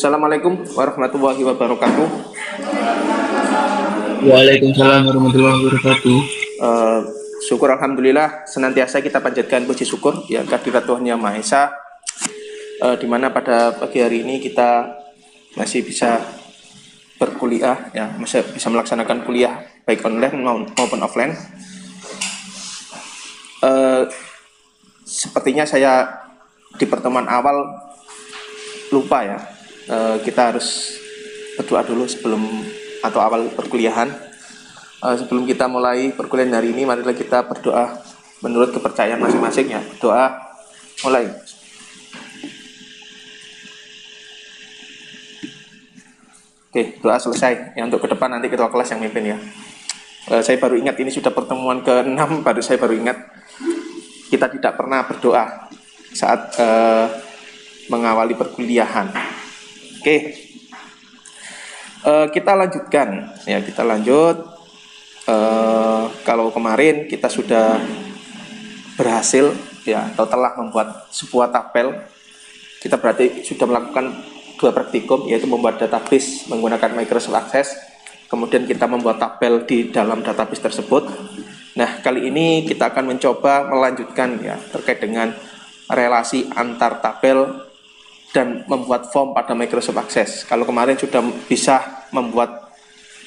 Assalamualaikum warahmatullahi wabarakatuh. Waalaikumsalam warahmatullahi wabarakatuh. Eh, Syukur alhamdulillah senantiasa kita panjatkan puji syukur ya kehadirat Tuhan Yang Maha Esa, di mana pada pagi hari ini kita masih bisa berkuliah ya, masih bisa melaksanakan kuliah baik online maupun offline. Sepertinya saya di pertemuan awal lupa ya, kita harus berdoa dulu sebelum atau awal perkuliahan. Sebelum kita mulai perkuliahan hari ini, marilah kita berdoa menurut kepercayaan masing-masing ya. Doa mulai. Oke, doa selesai. Ya, untuk ke depan nanti ketua kelas yang mimpin ya. Saya baru ingat ini sudah pertemuan ke-6, saya baru ingat kita tidak pernah berdoa saat mengawali perkuliahan. Oke, kita lanjutkan ya, kita lanjut. Kalau kemarin kita sudah berhasil ya, atau telah membuat sebuah tabel, kita berarti sudah melakukan dua praktikum, yaitu membuat database menggunakan Microsoft Access, kemudian kita membuat tabel di dalam database tersebut. Nah, kali ini kita akan mencoba melanjutkan ya, terkait dengan relasi antar tabel dan membuat form pada Microsoft Access. Kalau kemarin sudah bisa membuat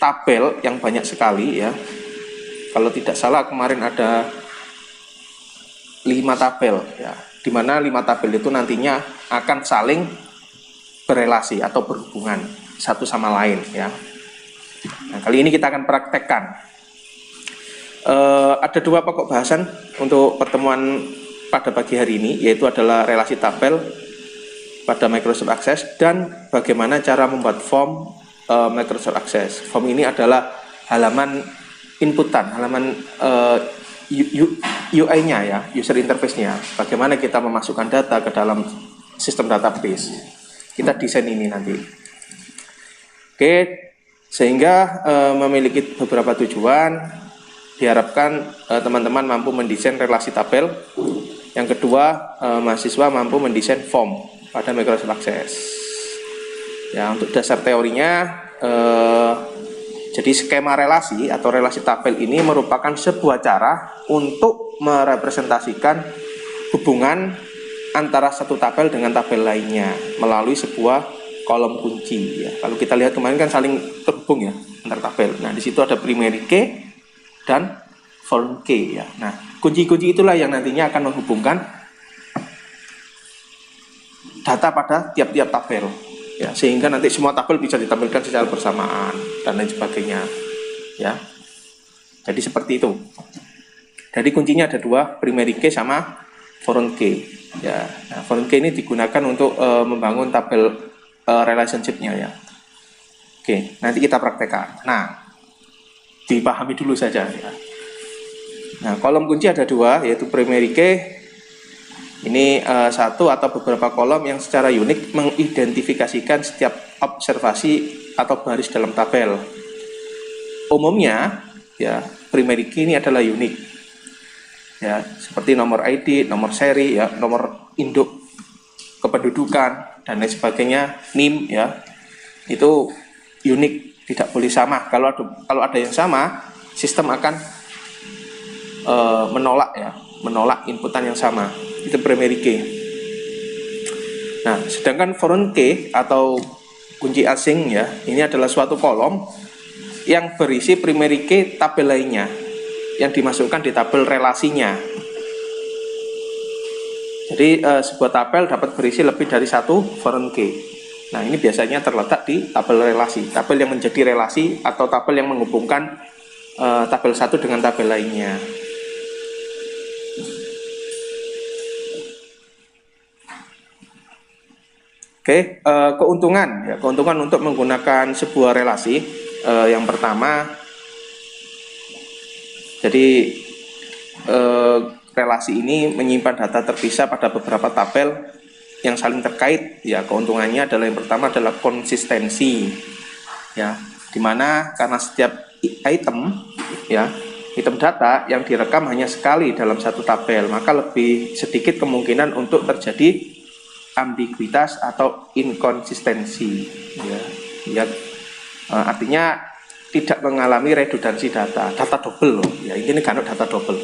tabel yang banyak sekali ya. Kalau tidak salah kemarin ada 5 tabel ya, di mana 5 tabel itu nantinya akan saling berelasi atau berhubungan satu sama lain ya. Nah, kali ini kita akan praktekkan. Ada 2 pokok bahasan untuk pertemuan pada pagi hari ini, yaitu adalah relasi tabel pada Microsoft Access dan bagaimana cara membuat form Microsoft Access. Form ini adalah halaman inputan, halaman UI-nya ya, user interface-nya. Bagaimana kita memasukkan data ke dalam sistem database. Kita desain ini nanti. Oke, sehingga memiliki beberapa tujuan. Diharapkan teman-teman mampu mendesain relasi tabel. Yang kedua, mahasiswa mampu mendesain form pada Microsoft Access. Ya, untuk dasar teorinya, jadi skema relasi atau relasi tabel ini merupakan sebuah cara untuk merepresentasikan hubungan antara satu tabel dengan tabel lainnya melalui sebuah kolom kunci. Ya, kalau kita lihat kemarin kan saling terhubung ya antar tabel. Nah, di situ ada primary key dan foreign key ya. Nah, kunci-kunci itulah yang nantinya akan menghubungkan data pada tiap-tiap tabel ya, sehingga nanti semua tabel bisa ditampilkan secara bersamaan dan lain sebagainya ya. Jadi seperti itu. Jadi kuncinya ada 2, primary key sama foreign key ya. Nah, foreign key ini digunakan untuk membangun tabel relationship-nya ya. Oke, nanti kita praktekkan. Nah, dipahami dulu saja ya. Nah, kolom kunci ada 2, yaitu primary key. Ini satu atau beberapa kolom yang secara unik mengidentifikasikan setiap observasi atau baris dalam tabel. Umumnya, ya, primary key ini adalah unik. Ya, seperti nomor ID, nomor seri, ya, nomor induk kependudukan dan lain sebagainya, NIM, ya, itu unik, tidak boleh sama. Kalau ada yang sama, sistem akan menolak inputan yang sama. Itu primary key. Nah, sedangkan foreign key atau kunci asing ya, ini adalah suatu kolom yang berisi primary key tabel lainnya yang dimasukkan di tabel relasinya. Jadi sebuah tabel dapat berisi lebih dari satu foreign key. Nah, ini biasanya terletak di tabel relasi, tabel yang menjadi relasi atau tabel yang menghubungkan tabel satu dengan tabel lainnya. Oke, keuntungan ya, keuntungan untuk menggunakan sebuah relasi. Yang pertama, jadi relasi ini menyimpan data terpisah pada beberapa tabel yang saling terkait. Ya, keuntungannya adalah yang pertama adalah konsistensi. Ya, dimana karena setiap item data yang direkam hanya sekali dalam satu tabel, maka lebih sedikit kemungkinan untuk terjadi ambiguitas atau inkonsistensi. Ya, artinya tidak mengalami redundansi data double loh. Ya, ini kan data double.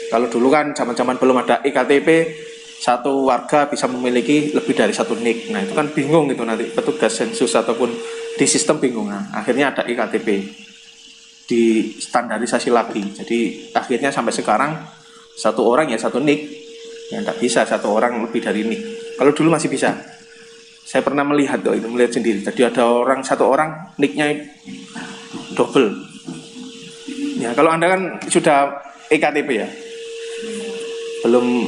Kalau dulu kan zaman-zaman belum ada iktp, satu warga bisa memiliki lebih dari satu NIK. Nah itu kan bingung gitu nanti petugas sensus ataupun di sistem bingung. Nah, akhirnya ada iktp di standarisasi lagi. Jadi akhirnya sampai sekarang satu orang ya satu NIK. Ya tidak bisa satu orang lebih dari NIK. Kalau dulu masih bisa. Saya pernah melihat itu melihat sendiri. Jadi ada satu orang NIK-nya double. Ya kalau Anda kan sudah iktp ya. Belum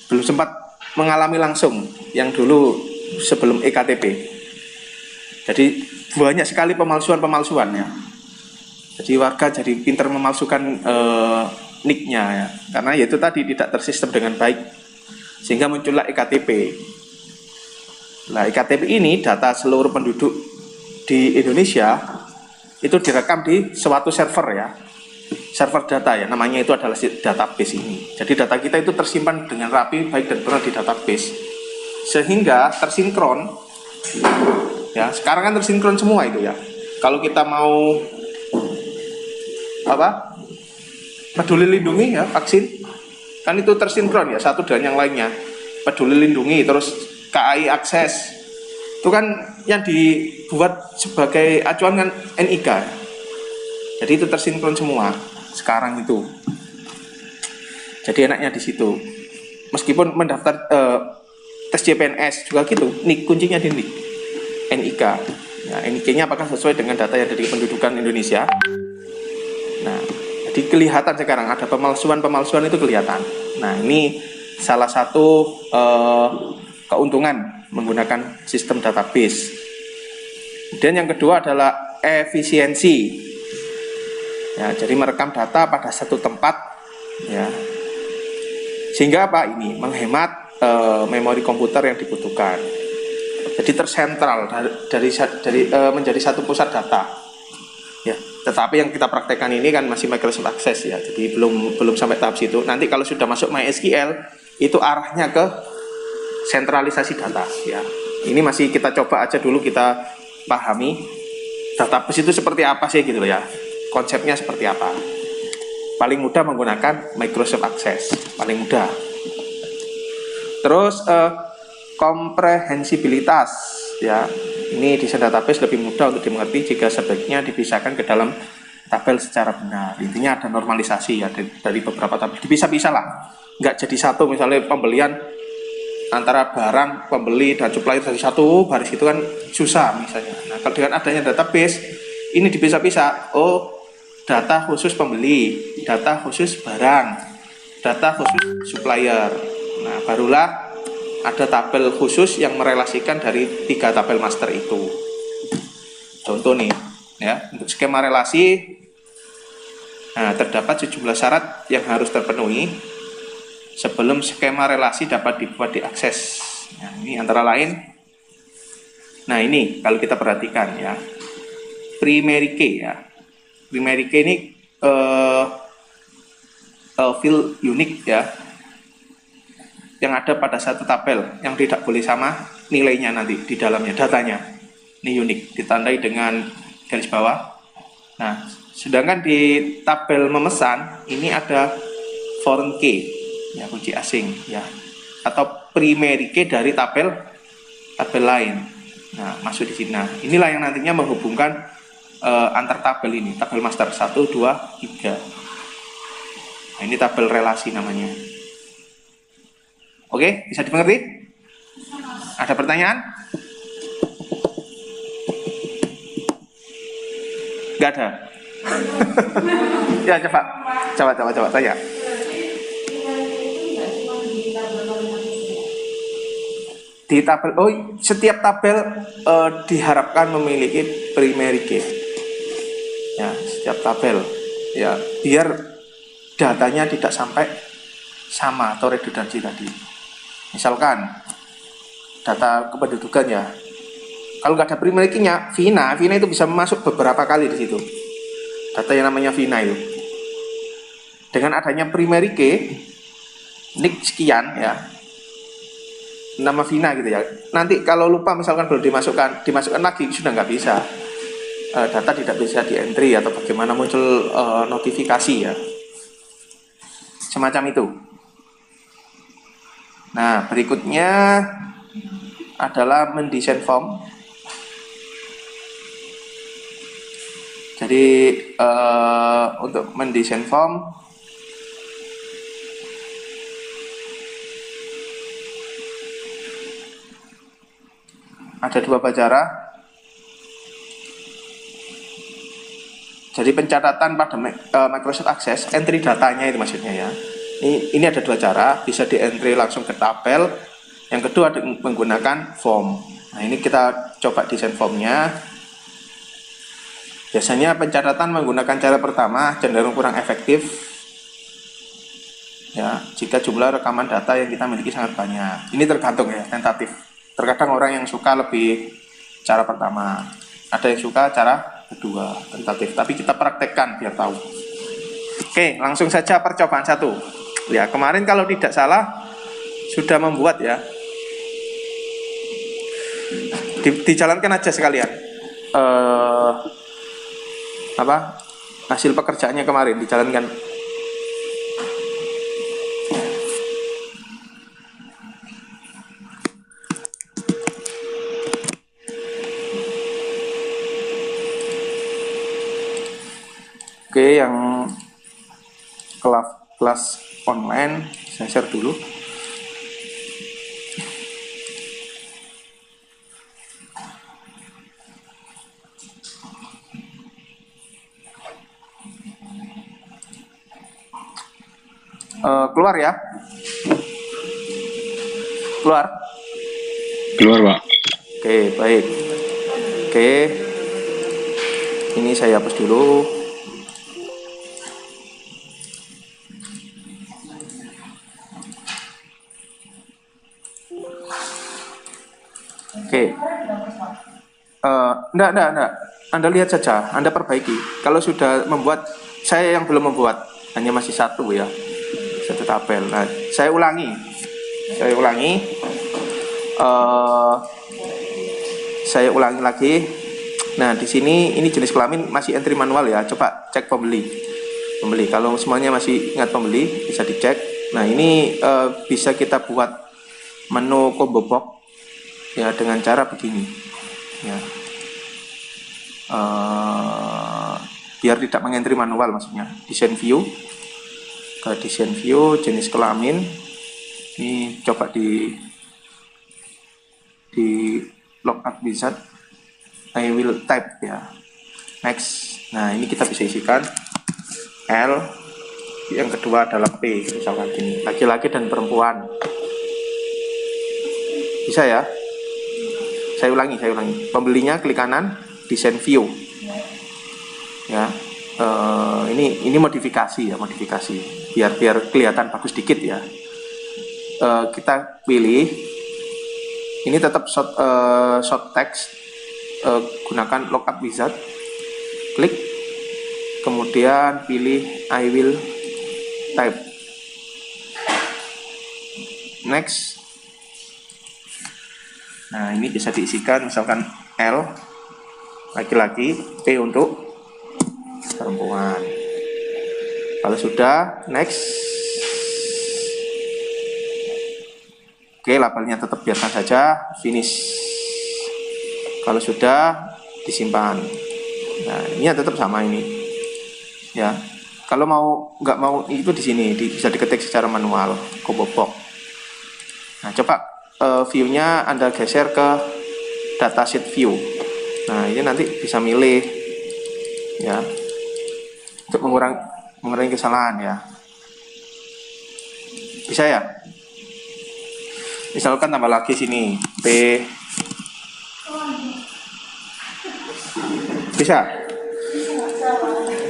belum sempat mengalami langsung yang dulu sebelum iktp. Jadi banyak sekali pemalsuan ya. Jadi warga jadi pintar memalsukan NIK-nya ya. Karena itu tadi tidak tersistem dengan baik. Sehingga muncullah iktp. Nah, iktp ini data seluruh penduduk di Indonesia itu direkam di suatu server ya. Server data ya, namanya itu adalah database ini. Jadi data kita itu tersimpan dengan rapi, baik dan benar di database. Sehingga tersinkron. Ya, sekarang kan tersinkron semua itu ya. Kalau kita mau peduli lindungi ya, vaksin kan itu tersinkron ya satu dengan yang lainnya. Peduli lindungi terus KAI akses. Itu kan yang dibuat sebagai acuan kan NIK. Jadi itu tersinkron semua sekarang itu. Jadi enaknya di situ. Meskipun mendaftar tes CPNS juga gitu, NIK kuncinya di NIK. Nah, NIK-nya apakah sesuai dengan data yang dari pendudukan Indonesia? Nah, jadi kelihatan sekarang ada pemalsuan itu kelihatan. Nah, ini salah satu keuntungan menggunakan sistem database. Dan yang kedua adalah efisiensi. Ya, jadi merekam data pada satu tempat, ya. Sehingga apa ini menghemat memori komputer yang dibutuhkan. Jadi tersentral dari menjadi satu pusat data. Ya, tetapi yang kita praktekkan ini kan masih Microsoft Access ya. Jadi belum sampai tahap situ. Nanti kalau sudah masuk MySQL itu arahnya ke sentralisasi data ya. Ini masih kita coba aja dulu, kita pahami database itu seperti apa sih gitu ya. Konsepnya seperti apa. Paling mudah menggunakan Microsoft Access, paling mudah. Terus komprehensibilitas ya. Ini desain database lebih mudah untuk dimengerti jika sebaiknya dipisahkan ke dalam tabel secara benar. Intinya ada normalisasi ya dari beberapa tabel. Bisa-bisa lah. Nggak jadi satu, misalnya pembelian antara barang pembeli dan supplier dari satu baris itu kan susah misalnya. Nah, kalau dengan adanya database ini dipisah-pisah. Oh, data khusus pembeli, data khusus barang, data khusus supplier. Nah, barulah ada tabel khusus yang merelasikan dari 3 tabel master itu. Contoh nih, ya, untuk skema relasi, nah, terdapat sejumlah syarat yang harus terpenuhi sebelum skema relasi dapat dibuat diakses. Nah, ini antara lain, nah ini kalau kita perhatikan ya, primary key ya. Primary key ini field unik ya, yang ada pada satu tabel yang tidak boleh sama nilainya nanti di dalamnya, datanya. Ini unik, ditandai dengan garis bawah. Nah, sedangkan di tabel memesan ini ada foreign key, ya, kunci asing ya, atau primary key dari tabel lain. Nah, masuk di sini. Nah, inilah yang nantinya menghubungkan antar tabel ini, tabel master 1, 2, 3. Nah, ini tabel relasi namanya. Oke, bisa dimengerti? Ada pertanyaan? Gak ada. Ya, coba tanya. Di tabel, setiap tabel diharapkan memiliki primary key. Ya, setiap tabel ya, biar datanya tidak sampai sama atau redundansi tadi. Misalkan data kependudukan ya, kalau nggak ada primary key-nya, VINA itu bisa masuk beberapa kali di situ. Data yang namanya VINA itu. Dengan adanya primary key, nick sekian ya, nama Vina gitu ya. Nanti kalau lupa misalkan belum dimasukkan lagi sudah nggak bisa. Data tidak bisa di entry atau bagaimana muncul notifikasi ya. Semacam itu. Nah, berikutnya adalah mendesain form. Jadi untuk mendesain form ada dua cara. Jadi pencatatan pada Microsoft Access, entry datanya itu maksudnya ya. Ini ada dua cara, bisa di entry langsung ke tabel. Yang kedua menggunakan form. Nah, ini kita coba desain formnya. Biasanya pencatatan menggunakan cara pertama cenderung kurang efektif. Ya, jika jumlah rekaman data yang kita miliki sangat banyak. Ini tergantung ya, tentatif. Terkadang orang yang suka lebih cara pertama, ada yang suka cara kedua, tentatif. Tapi kita praktekkan biar tahu. Oke, langsung saja percobaan 1. Ya, kemarin kalau tidak salah sudah membuat ya. Dijalankan aja sekalian. Hasil pekerjaannya kemarin dijalankan. Oke, yang kelas online saya share dulu. Keluar ya. Keluar. Keluar, Pak. Oke, baik. Oke. Ini saya hapus dulu. Oke. Enggak. Anda lihat saja, Anda perbaiki. Kalau sudah membuat, saya yang belum membuat, hanya masih satu ya, satu tabel. Nah, saya ulangi. Saya ulangi lagi. Nah, di sini ini jenis kelamin masih entry manual ya. Coba cek pembeli. Kalau semuanya masih ingat pembeli, bisa dicek. Nah, ini bisa kita buat menu combo box ya dengan cara begini. Ya. Biar tidak mengentry manual maksudnya. Desain view, ke desain view jenis kelamin. Ini coba di lookup wizard. I will type ya. Next. Nah, ini kita bisa isikan L. Yang kedua adalah P, misalkan gini, laki-laki dan perempuan. Bisa ya? Saya ulangi. Pembelinya klik kanan, desain view. Ya. Ini modifikasi. Biar kelihatan bagus dikit ya. Kita pilih. Ini tetap short text. Gunakan lookup wizard, klik, kemudian pilih I will type. Next. Nah, ini bisa diisikan misalkan L laki-laki, P untuk perempuan. Kalau sudah, next. Oke, labelnya tetap biarkan saja, finish. Kalau sudah, disimpan. Nah, ini tetap sama ini. Ya. Kalau nggak mau itu di sini bisa diketik secara manual, combo box. Nah, coba view-nya Anda geser ke datasheet view. Nah, ini nanti bisa milih ya. Untuk mengurangi kesalahan ya. Bisa ya? Misalkan tambah lagi sini P. Bisa.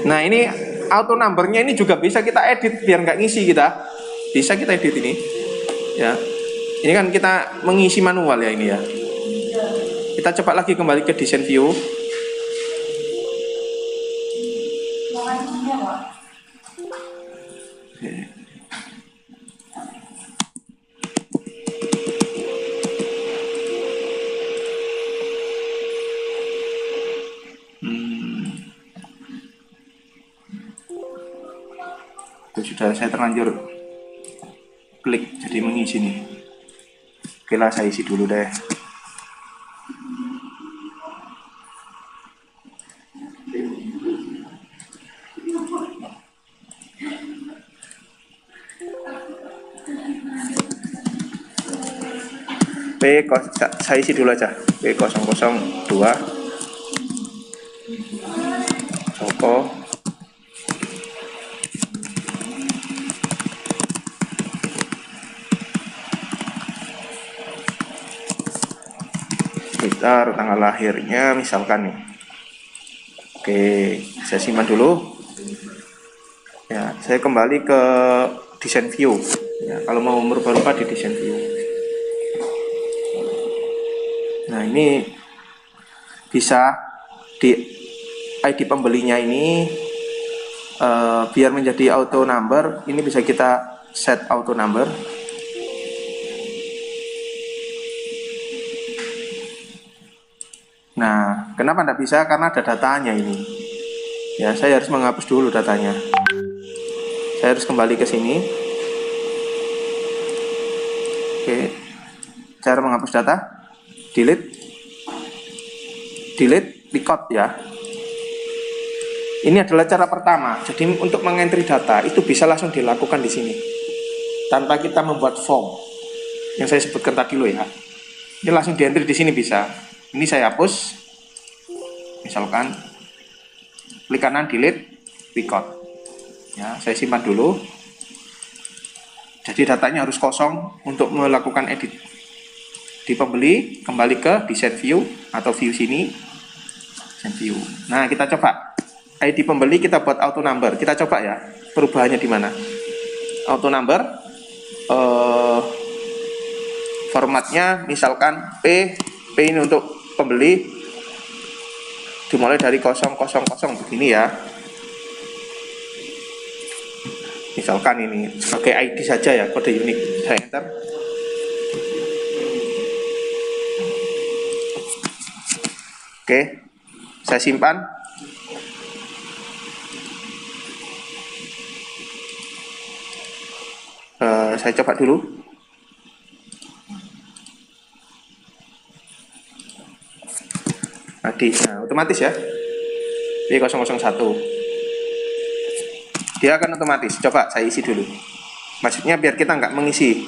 Nah, ini auto numbernya ini juga bisa kita edit biar nggak ngisi kita. Bisa kita edit ini. Ya. Ini kan kita mengisi manual ya ini ya. Kita coba lagi kembali ke desain view. sudah saya terlanjur klik jadi mengisi nih. Oke lah, saya isi dulu deh. Saya isi dulu aja. P002 Joko sekitar tanggal lahirnya misalkan nih. Oke, saya simpan dulu. Ya, saya kembali ke desain view. Ya, kalau mau merubah-rubah di desain view. Nah, ini bisa di ID pembelinya ini biar menjadi auto number, ini bisa kita set auto number. Nah, kenapa tidak bisa? Karena ada datanya ini. Ya, saya harus menghapus dulu datanya. Saya harus kembali ke sini. Oke, cara menghapus data, delete, record ya. Ini adalah cara pertama. Jadi untuk mengentry data itu bisa langsung dilakukan di sini, tanpa kita membuat form yang saya sebutkan tadi loh ya. Ini langsung dientry di sini bisa. Ini saya hapus, misalkan klik kanan delete, record. Ya, saya simpan dulu. Jadi datanya harus kosong untuk melakukan edit. Di pembeli kembali ke desain view atau view sini, desain view. Nah, kita coba ID pembeli kita buat auto number. Kita coba ya perubahannya di mana. Auto number formatnya misalkan P ini untuk pembeli dimulai dari 000 begini ya. Misalkan ini sebagai ID saja ya, kode unik. Saya enter. Oke, saya simpan. Saya coba dulu. Nah, otomatis ya. P001. Dia akan otomatis. Coba saya isi dulu. Maksudnya biar kita nggak mengisi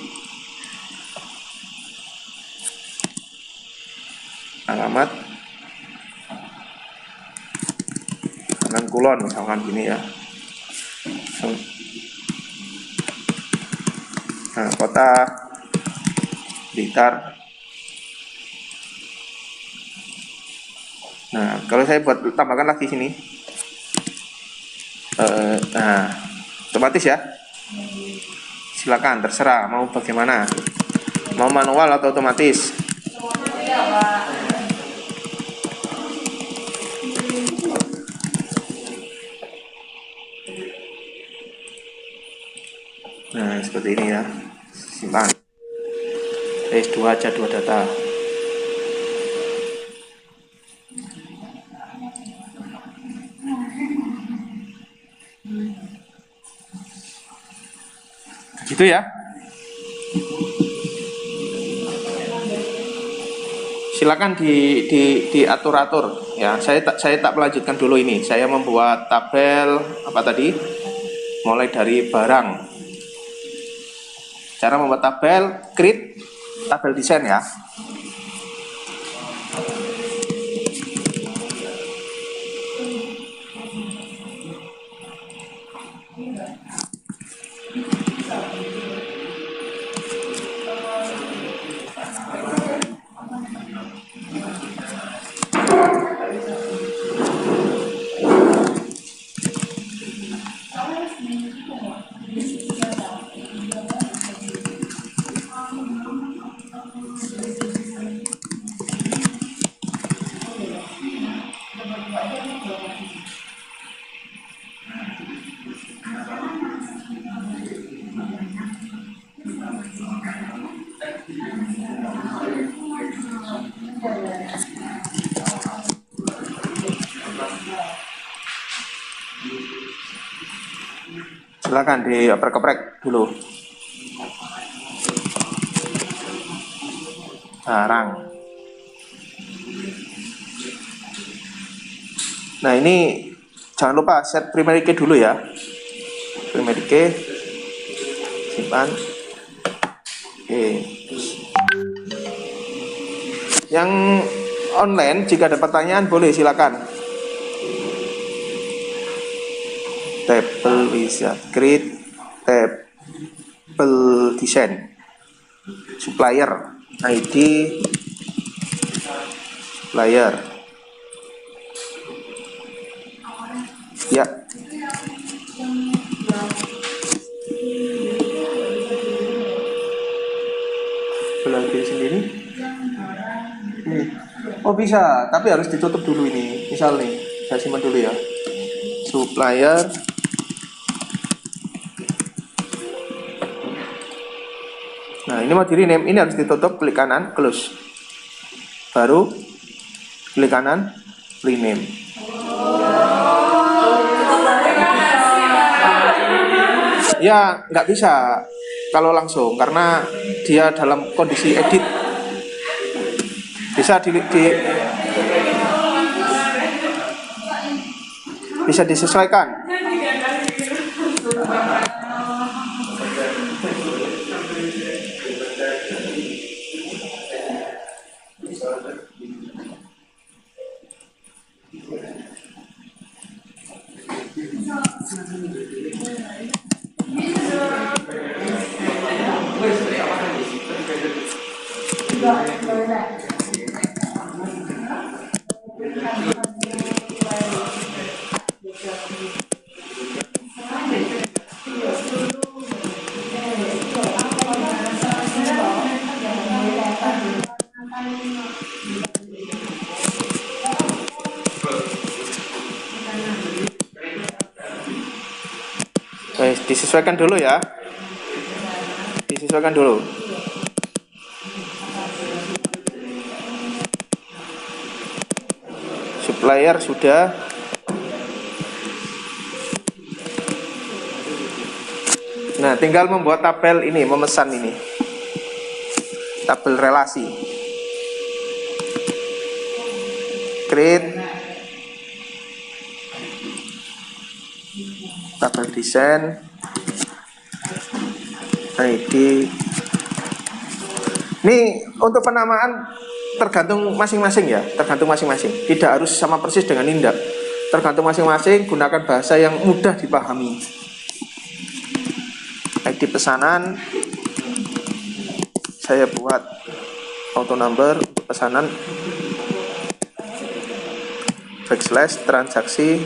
alamat kanan kulon misalkan gini ya. Nah, kota Blitar. Nah, kalau saya buat tambahkan lagi sini, nah, otomatis ya. Silakan, terserah mau bagaimana, mau manual atau otomatis. Nah, seperti ini ya. Simpan. S2 aja 2 data. Gitu ya. Silakan diatur-atur ya. Saya tak melanjutkan dulu ini. Saya membuat tabel apa tadi? Mulai dari barang. Cara membuat tabel, create tabel desain ya. silakan dioprek-oprek dulu. Barang. Nah ini jangan lupa set primary key dulu ya. Primary key, simpan. Oke. Yang online jika ada pertanyaan boleh silakan. Table wizard, create table design, supplier ID, supplier. Ya. Belah kiri sendiri. Ini. Oh bisa, tapi harus ditutup dulu ini. Misal nih, saya simpan dulu ya. Supplier. Nah ini mau di rename, ini harus ditutup, klik kanan, close. Baru klik kanan, rename. Ya nggak bisa kalau langsung karena dia dalam kondisi edit. Bisa bisa disesuaikan. Disesuaikan dulu ya. Disesuaikan dulu. Supplier sudah. Nah, tinggal membuat tabel ini, memesan ini. Tabel relasi. Create tabel desain. ID. Ini untuk penamaan tergantung masing-masing ya, tergantung masing-masing. Tidak harus sama persis dengan Indah. Tergantung masing-masing, gunakan bahasa yang mudah dipahami. ID pesanan saya buat auto number untuk pesanan backslash transaksi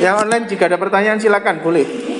Yang online jika ada pertanyaan silakan, boleh.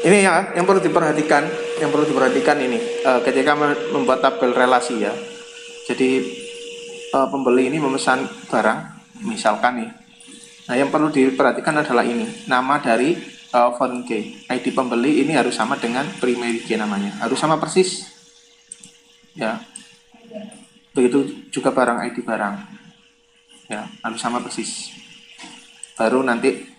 Ini ya, yang perlu diperhatikan ini ketika membuat tabel relasi ya. Jadi pembeli ini memesan barang, misalkan nih. Nah, yang perlu diperhatikan adalah ini, nama dari foreign key. ID pembeli ini harus sama dengan primary key namanya, harus sama persis. Ya. Begitu juga barang ID barang. Ya, harus sama persis. Baru nanti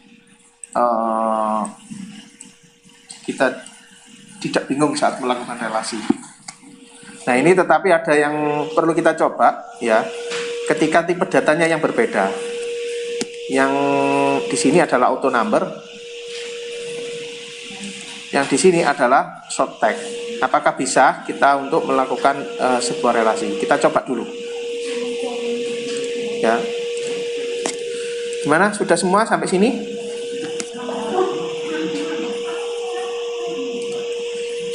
kita tidak bingung saat melakukan relasi. Nah, ini tetapi ada yang perlu kita coba ya, ketika tipe datanya yang berbeda. Yang di sini adalah auto number, yang di sini adalah short tag. Apakah bisa kita untuk melakukan sebuah relasi? Kita coba dulu. Ya. Gimana? Sudah semua sampai sini?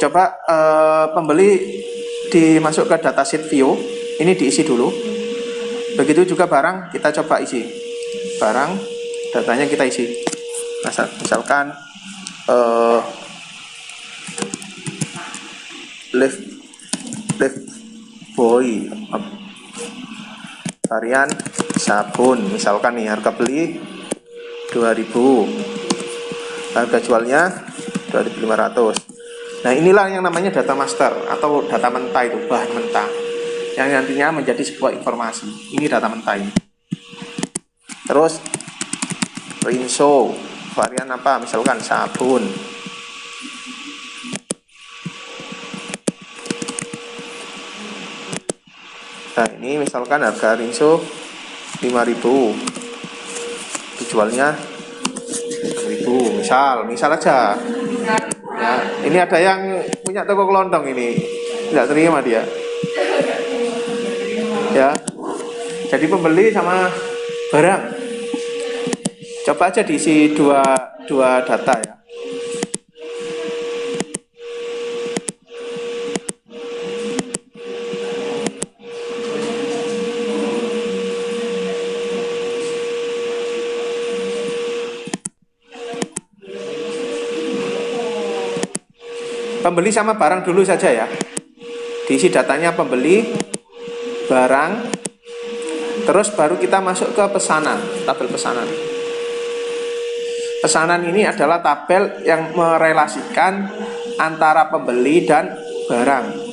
Coba pembeli dimasuk ke datasheet view, ini diisi dulu. Begitu juga barang, kita coba isi. Barang, datanya kita isi. Misalkan lift boy, varian sabun. Misalkan nih harga beli 2000, harga jualnya 2500. Nah, inilah yang namanya data master atau data mentah, itu bahan mentah yang nantinya menjadi sebuah informasi. Ini data mentah ini. Terus rinso, varian apa? Misalkan sabun. Nah, ini misalkan harga rinso 5000, dijualnya 6000, misal aja. Ya, ini ada yang punya toko kelontong ini, tidak terima dia. Ya, jadi pembeli sama barang. Coba aja diisi dua data ya. Pembeli sama barang dulu saja ya. Diisi datanya pembeli, barang, terus baru kita masuk ke pesanan, tabel pesanan. Pesanan ini adalah tabel yang merelasikan antara pembeli dan barang.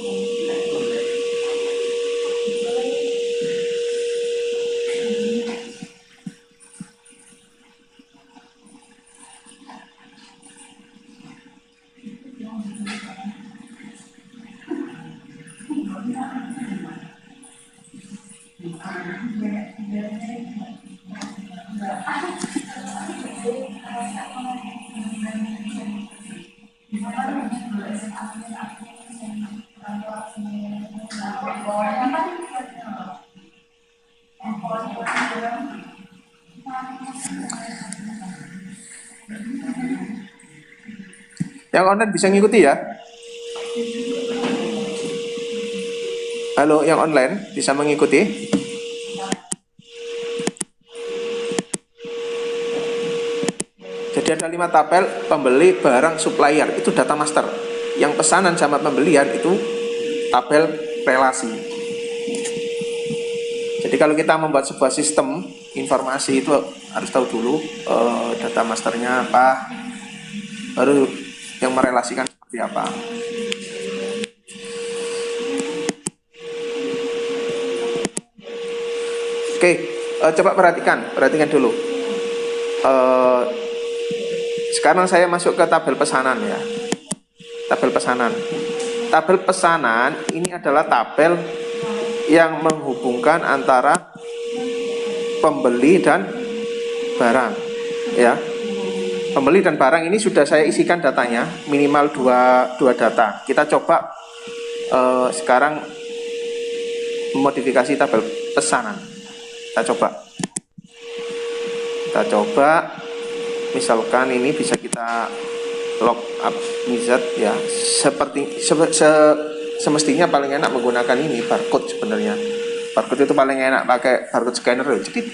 Yang online bisa ngikuti ya. Halo, yang online bisa mengikuti. Jadi ada 5 tabel, pembeli, barang, supplier, itu data master. Yang pesanan sama pembelian itu tabel relasi. Jadi kalau kita membuat sebuah sistem informasi itu harus tahu dulu data masternya apa, baru yang merelasikan seperti apa. Oke, coba perhatikan dulu. Eh, sekarang saya masuk ke tabel pesanan ya. Tabel pesanan. Tabel pesanan ini adalah tabel yang menghubungkan antara pembeli dan barang ya. Pembeli dan barang ini sudah saya isikan datanya, minimal dua data. Kita coba sekarang modifikasi tabel pesanan. Kita coba misalkan ini bisa kita log up wizard ya. Semestinya paling enak menggunakan ini barcode sebenarnya. Barcode itu paling enak pakai barcode scanner. Jadi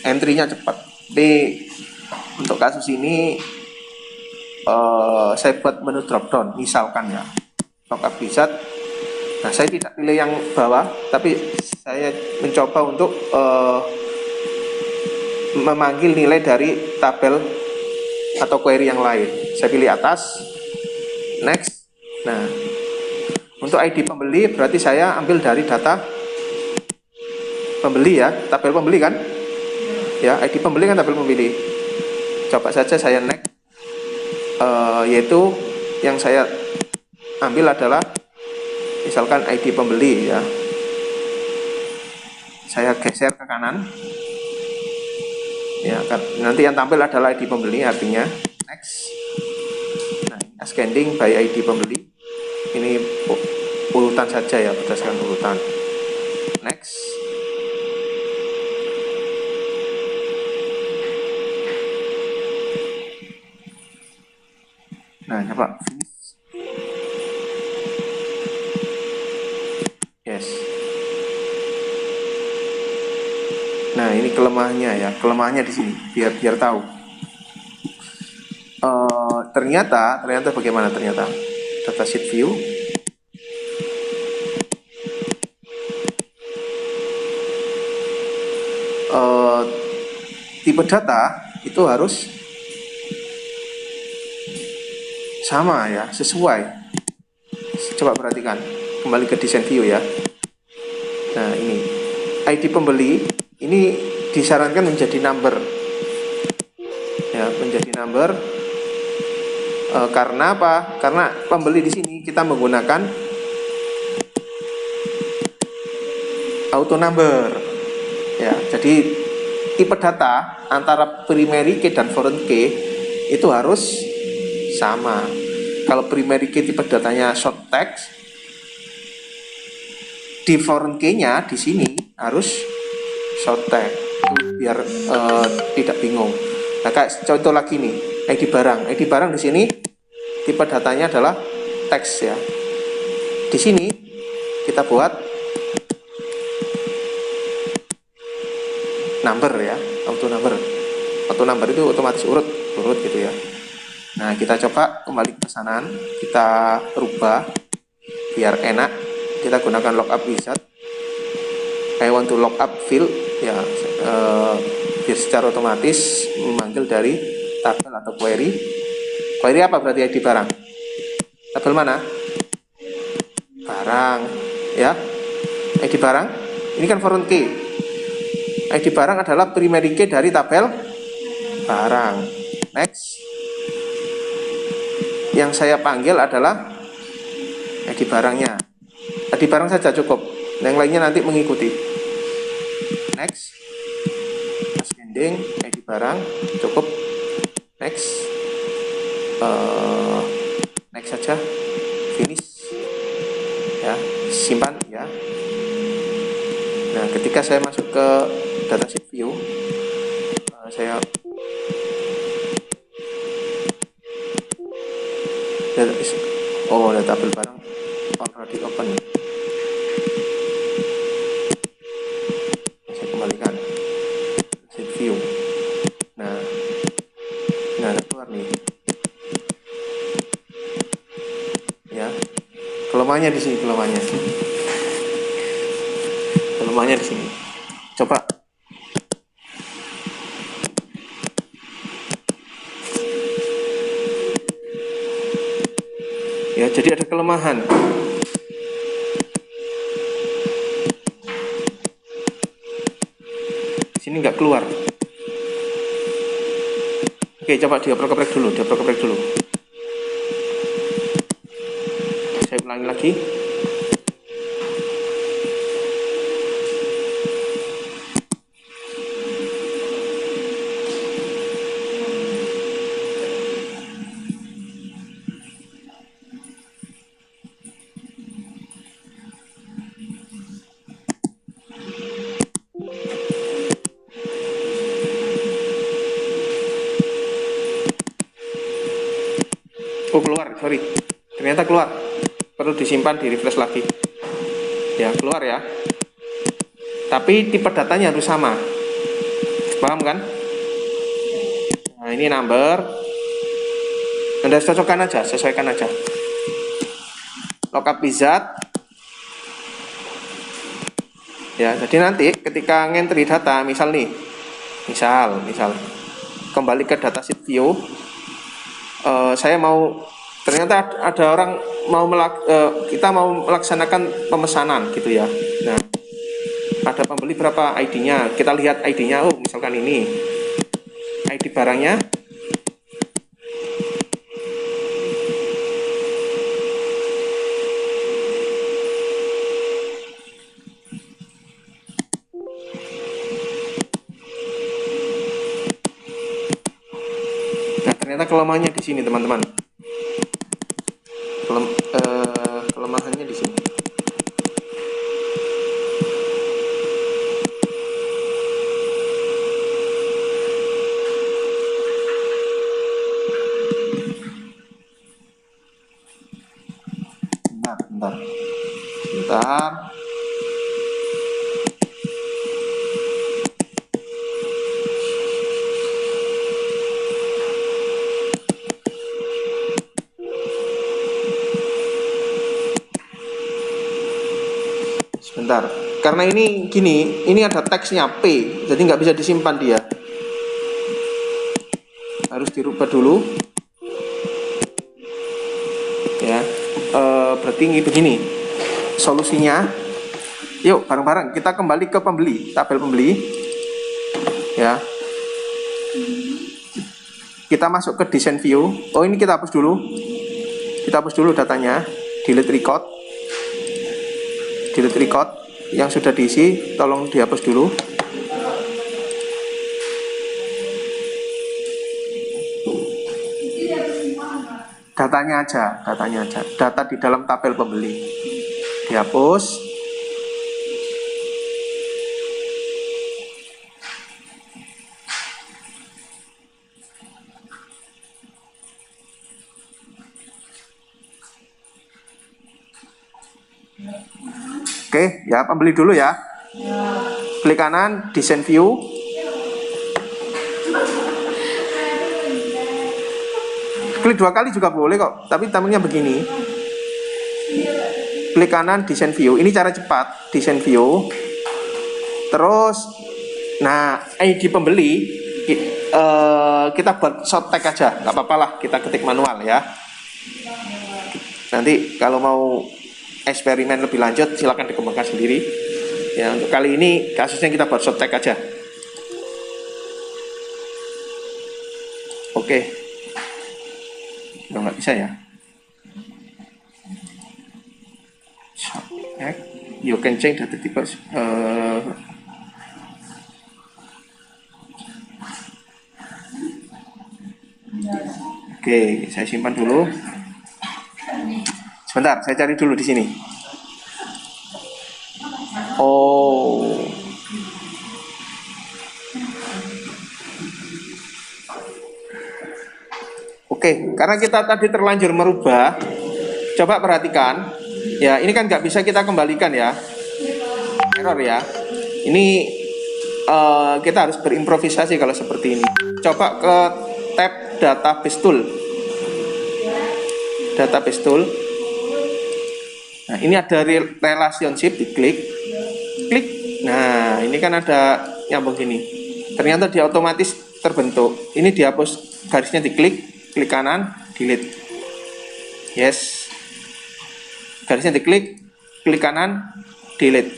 entry-nya cepat. Tapi untuk kasus ini saya buat menu drop down misalkan ya. Log up wizard. Nah, saya tidak pilih yang bawah, tapi saya mencoba untuk memanggil nilai dari tabel atau query yang lain. Saya pilih atas, next. Nah, untuk ID pembeli berarti saya ambil dari data pembeli ya, tabel pembeli kan? Ya, ID pembeli kan tabel pembeli. Coba saja saya next, yaitu yang saya ambil adalah misalkan ID pembeli ya. Saya geser ke kanan. Ya, nanti yang tampil adalah ID pembeli artinya next. Nah, ascending by ID pembeli. Ini urutan saja ya, berdasarkan urutan. Next. Nah, coba finish. Yes. Nah, ini kelemahannya ya. Kelemahannya di sini biar tahu. Ternyata bagaimana ternyata? Datasheet view. Tipe data itu harus sama ya, sesuai. Coba perhatikan, kembali ke design view ya. Nah, ini ID pembeli ini disarankan menjadi number ya, menjadi number. Karena apa? Karena pembeli di sini kita menggunakan auto number ya. Jadi tipe data antara primary key dan foreign key itu harus sama. Kalau primary key tipe datanya short text, di foreign key-nya di sini harus short text biar tidak bingung. Nah, kayak contoh lagi nih, ID barang. ID barang di sini tipe datanya adalah teks ya. Di sini kita buat number ya, auto number. Auto number itu otomatis urut gitu ya. Nah, kita coba kembali ke pesanan, kita rubah biar enak. Kita gunakan lookup wizard. I want to look up field ya, biar secara otomatis memanggil dari tabel atau query. Query apa berarti ID barang? Tabel mana? Barang ya. ID barang ini kan foreign key. ID barang adalah primary key dari tabel barang. Next. Yang saya panggil adalah ID barangnya. ID barang saja cukup. Yang lainnya nanti mengikuti. Next. Ascending ID barang cukup. Next. Next saja. Finish. Ya, simpan ya. Nah, ketika saya masuk ke datasheet view, saya data tabel barang already open. Saya kembalikan sheet view. Nah keluar nih ya. Kelemahannya di sini, kelemahannya di sini. Coba Ya, jadi ada kelemahan. Di sini nggak keluar. Oke, coba dioprek-oprek dulu, Saya ulangi lagi. Oh, keluar, sorry. Ternyata keluar. Perlu disimpan, di refresh lagi. Ya, keluar ya. Tapi tipe datanya harus sama. Paham kan? Nah, ini number. Anda cocokkan aja, sesuaikan aja. Lookup wizard. Ya, jadi nanti ketika ngentri data, misal kembali ke datasheet view, saya mau, ternyata ada orang mau kita mau melaksanakan pemesanan gitu ya. Nah, ada pembeli berapa ID-nya, kita lihat ID-nya, oh misalkan ini ID barangnya. Nah, ternyata kelemahannya di sini teman-teman. Kelemahannya di sini. Bentar. Sebentar. Karena ini gini, ini ada teksnya P, jadi nggak bisa disimpan dia. Harus dirubah dulu. Ya, berarti ini begini. Solusinya, yuk bareng-bareng kita kembali ke pembeli, tabel pembeli. Ya. Kita masuk ke design view. Oh, ini kita hapus dulu. Kita hapus dulu datanya. Delete record yang sudah diisi, tolong dihapus dulu. Datanya aja, data di dalam tabel pembeli dihapus. Oke, ya pembeli dulu ya. Klik kanan, design view. Klik 2 kali juga boleh kok, tapi tampilnya begini. Klik kanan, design view. Ini cara cepat, design view. Terus, nah ID pembeli kita buat short tag aja, nggak apa-apa lah, kita ketik manual ya. Nanti kalau mau eksperimen lebih lanjut silakan dikembangkan sendiri. Ya, untuk kali ini kasusnya kita buat short tag aja. Oke. Udah nggak bisa ya. Short tag. You can change data type. Oke, saya simpan dulu. Sebentar, saya cari dulu di sini. Oh. Oke, karena kita tadi terlanjur merubah, coba perhatikan. Ya, ini kan nggak bisa kita kembalikan ya. Error ya. Ini kita harus berimprovisasi kalau seperti ini. Coba ke tab database tool. Database tool. Nah, ini ada relationship, diklik. Klik. Nah, ini kan ada nyambung gini. Ternyata dia otomatis terbentuk. Ini dihapus garisnya, diklik, klik kanan, delete. Yes. garisnya diklik, klik kanan, delete.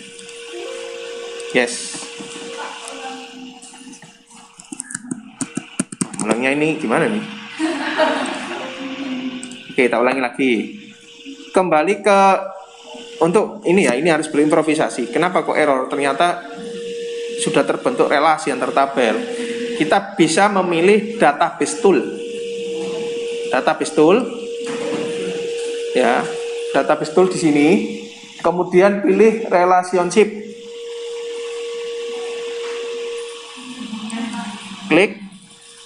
Yes. Ulangnya ini gimana nih? Oke, kita ulangi lagi. Kembali ke untuk ini ya, ini harus berimprovisasi. Kenapa kok error? Ternyata sudah terbentuk relasi antar tabel. Kita bisa memilih database tool. Database tool, ya, database tool di sini. Kemudian pilih relationship. Klik.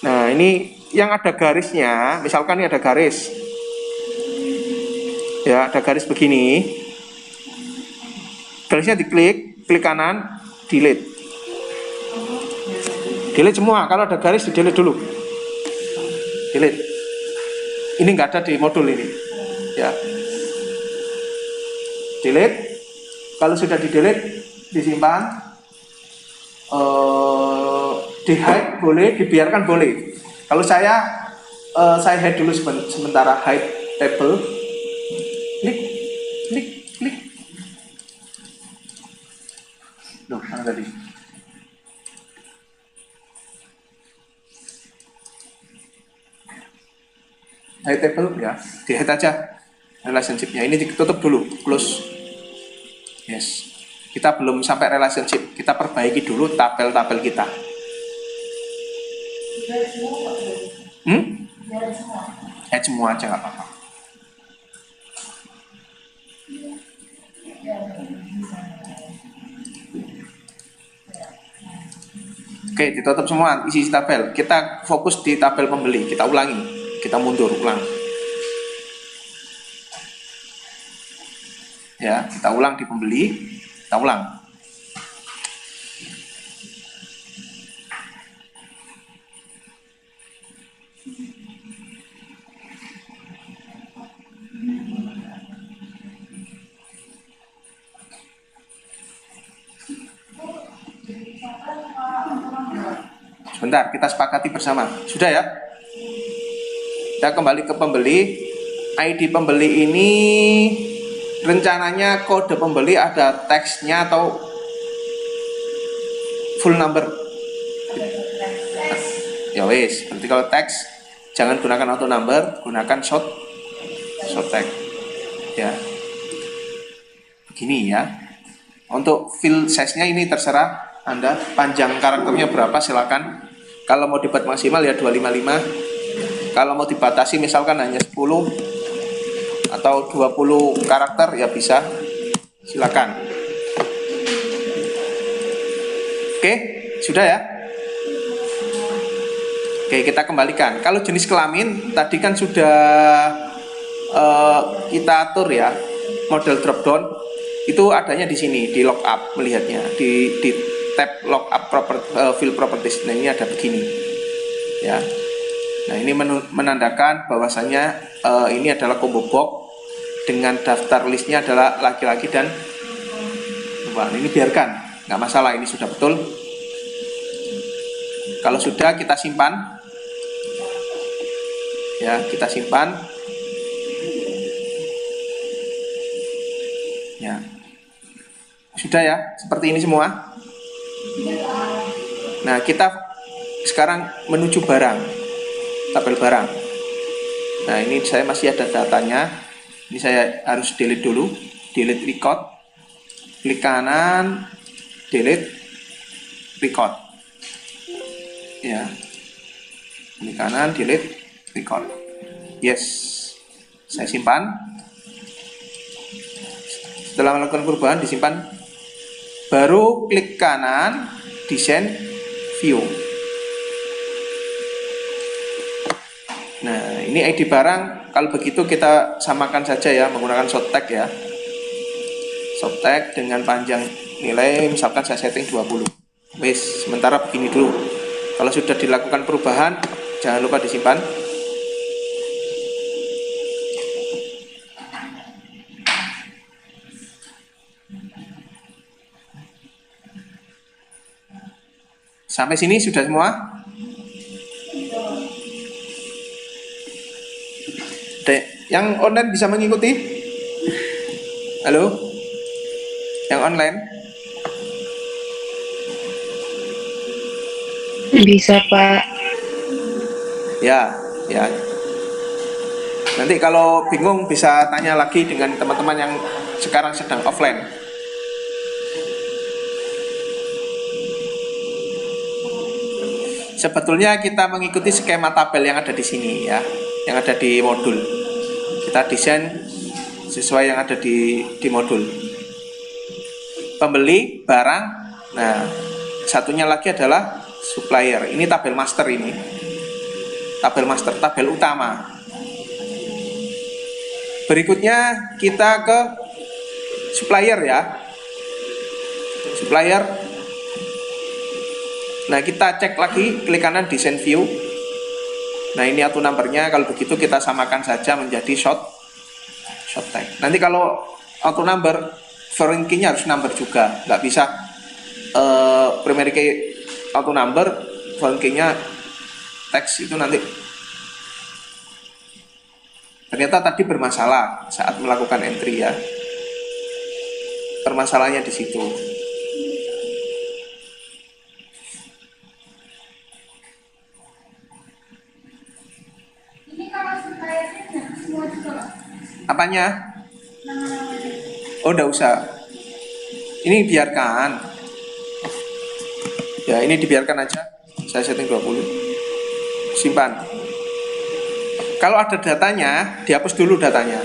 Nah, ini yang ada garisnya. Misalkan ini ada garis. Ya, ada garis begini. Garisnya diklik, klik kanan, delete. Delete semua. Kalau ada garis di delete dulu. Delete. Ini nggak ada di modul ini. Ya. Delete. Kalau sudah di delete, disimpan. Di hide boleh, dibiarkan boleh. Kalau saya hide dulu sementara, hide table. Klik, klik, klik. Loh, mana tadi? Hide table ya, di hide aja relationship-nya. Ini ditutup dulu, close. Yes. Kita belum sampai relationship, kita perbaiki dulu tabel-tabel kita. Hide semua aja nggak apa-apa. Oke, ditutup semua isi tabel. Kita fokus di tabel pembeli. Kita ulangi, kita mundur, ulang. Ya, kita ulang di pembeli, kita ulang. Sebentar, kita sepakati bersama. Sudah ya? Kita kembali ke pembeli. ID pembeli ini rencananya kode pembeli ada teksnya atau full number? Ya wes, berarti kalau teks jangan gunakan auto number, gunakan short tag. Ya. Begini ya. Untuk fill size-nya ini terserah Anda, panjang karakternya berapa silakan. Kalau mau dibuat maksimal ya 255. Kalau mau dibatasi misalkan hanya 10 atau 20 karakter ya bisa, silakan. Oke, sudah ya? Oke, kita kembalikan. Kalau jenis kelamin tadi kan sudah kita atur ya, model drop down itu adanya di sini, di lookup melihatnya di tab lookup field properties. Nah, ini ada begini ya. Nah, ini menandakan bahwasanya ini adalah combo box dengan daftar listnya adalah laki-laki dan perempuan. Ini biarkan, nggak masalah, ini sudah betul. Kalau sudah kita simpan ya, kita simpan ya. Sudah ya, seperti ini semua. Nah, kita sekarang menuju barang, tabel barang. Nah, ini saya masih ada datanya. Ini saya harus delete dulu, delete record, klik kanan, delete record. Ya, klik kanan, delete record. Yes, saya simpan. Setelah melakukan perubahan disimpan, baru klik kanan, desain view. Nah, ini ID barang. Kalau begitu kita samakan saja ya, menggunakan short tag ya. Short tag dengan panjang nilai misalkan saya setting 20. Wes, sementara begini dulu. Kalau sudah dilakukan perubahan, jangan lupa disimpan. Sampai sini sudah semua? Yang online bisa mengikuti? Halo? Yang online? Bisa, Pak. Ya, ya. Nanti kalau bingung bisa tanya lagi dengan teman-teman yang sekarang sedang offline. Sebetulnya kita mengikuti skema tabel yang ada di sini ya, yang ada di modul. Kita desain sesuai yang ada di modul. Pembeli barang. Nah, satunya lagi adalah supplier. Ini tabel master ini. Tabel master, tabel utama. Berikutnya kita ke supplier ya. Supplier. Nah, kita cek lagi, klik kanan design view. Nah, ini auto numbernya. Kalau begitu kita samakan saja menjadi short tag. Nanti kalau auto number, foreign key-nya harus number juga. Nggak bisa primary key auto number, foreign key-nya teks, itu nanti ternyata tadi bermasalah saat melakukan entry ya. Permasalahannya di situ. Apanya? Oh, udah usah. Ini biarkan. Ya, ini dibiarkan aja. Saya setting 20. Simpan. Kalau ada datanya, dihapus dulu datanya.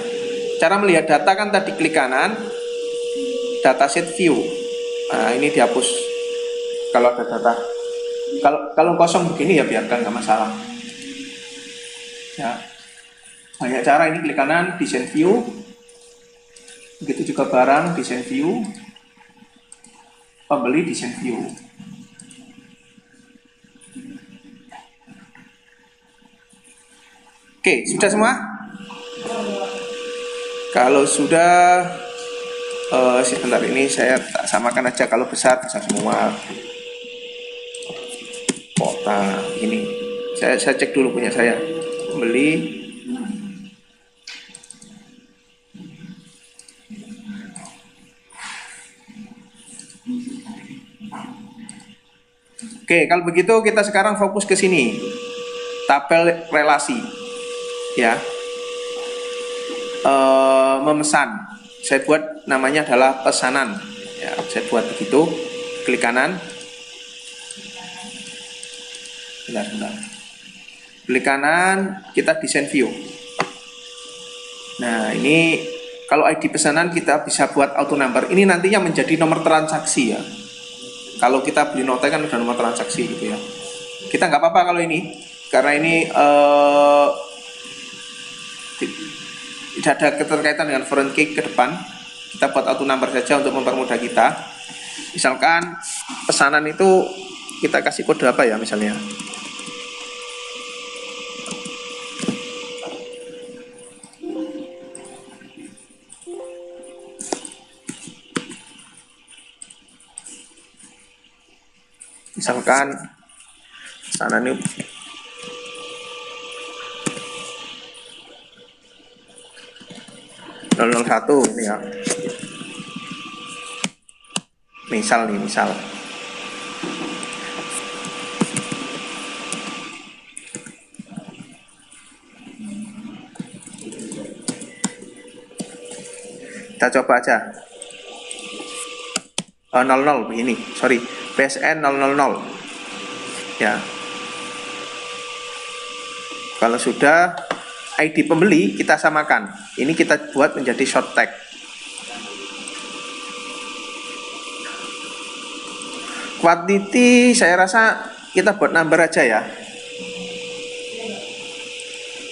Cara melihat data kan tadi klik kanan, dataset view. Nah, ini dihapus. Kalau ada data. Kalau kosong begini ya biarkan, nggak masalah. Ya. Banyak cara, ini klik kanan, design view. Begitu juga barang, design view. Pembeli, design view. Oke, sudah semua? Kalau sudah, sebentar, ini saya tak samakan aja. Kalau besar semua. Kota ini. Saya cek dulu punya saya. Pembeli. Oke, kalau begitu kita sekarang fokus ke sini. Tabel relasi. Ya. Memesan. Saya buat namanya adalah pesanan. Ya, saya buat begitu. Klik kanan. Bentar. Klik kanan, kita desain view. Nah, ini kalau ID pesanan kita bisa buat auto number. Ini nantinya menjadi nomor transaksi ya. Kalau kita beli note kan udah nomor transaksi gitu ya. Kita nggak apa-apa kalau ini, karena ini tidak ada keterkaitan dengan foreign key ke depan. Kita buat auto number saja untuk mempermudah kita. Misalkan pesanan itu kita kasih kode apa ya misalnya. Misalkan pesanan ini satu ini ya. Misal. Kita coba aja. 00 begini, sorry. PSN 000. Ya. Kalau sudah ID pembeli kita samakan. Ini kita buat menjadi short tag. Quantity saya rasa kita buat number aja ya.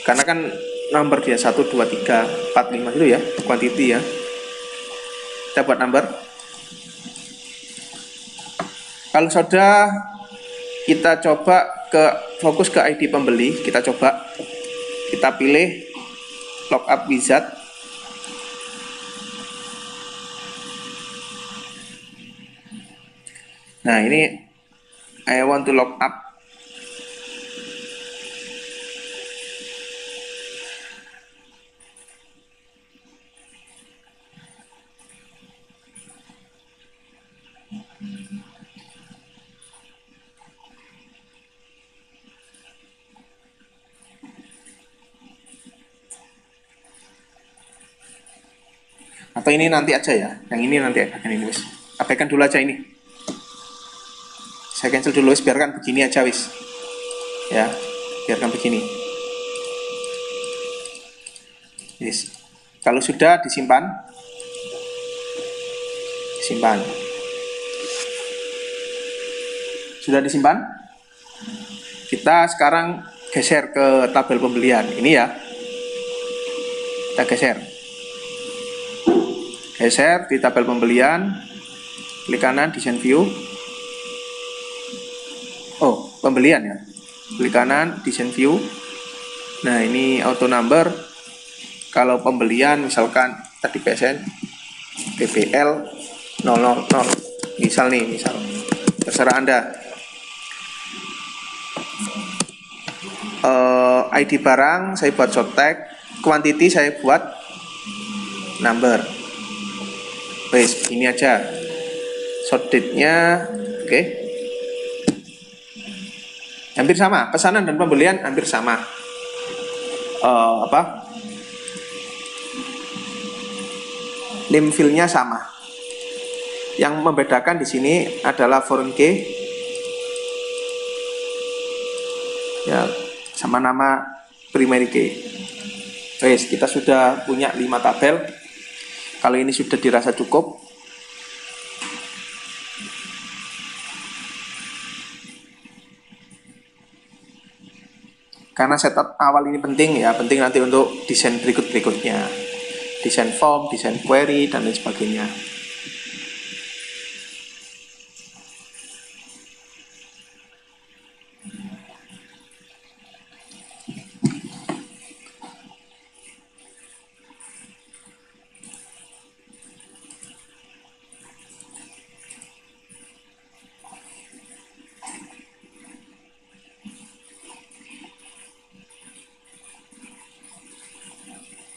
Karena kan number dia 1, 2, 3, 4, 5 itu ya, quantity ya. Kita buat number. Kalau sudah, kita coba fokus ke ID pembeli. Kita coba, kita pilih lookup wizard. Nah, ini I want to look up. Atau ini nanti aja ya. Yang ini nanti abaikan ini wis. Abaikan dulu aja ini. Saya cancel dulu wis, biarkan begini aja wis. Ya, biarkan begini. Yes. Kalau sudah disimpan. Simpan. Sudah disimpan? Kita sekarang geser ke tabel pembelian. Ini ya. Kita geser. Geser di tabel pembelian. Klik kanan, design view. Oh, pembelian ya. Klik kanan, design view. Nah, ini auto number. Kalau pembelian misalkan tadi PSN PPL 000. Misal nih, misal. Terserah Anda. ID barang saya buat short tag, quantity saya buat number. Wes, ini aja. Short date-nya oke. Hampir sama, pesanan dan pembelian hampir sama. Name field-nya sama. Yang membedakan di sini adalah foreign key. Ya, sama nama primary key. Wes, kita sudah punya 5 tabel. Kalau ini sudah dirasa cukup. Karena setup awal ini penting ya, penting nanti untuk desain berikut-berikutnya. Desain form, desain query, dan lain sebagainya.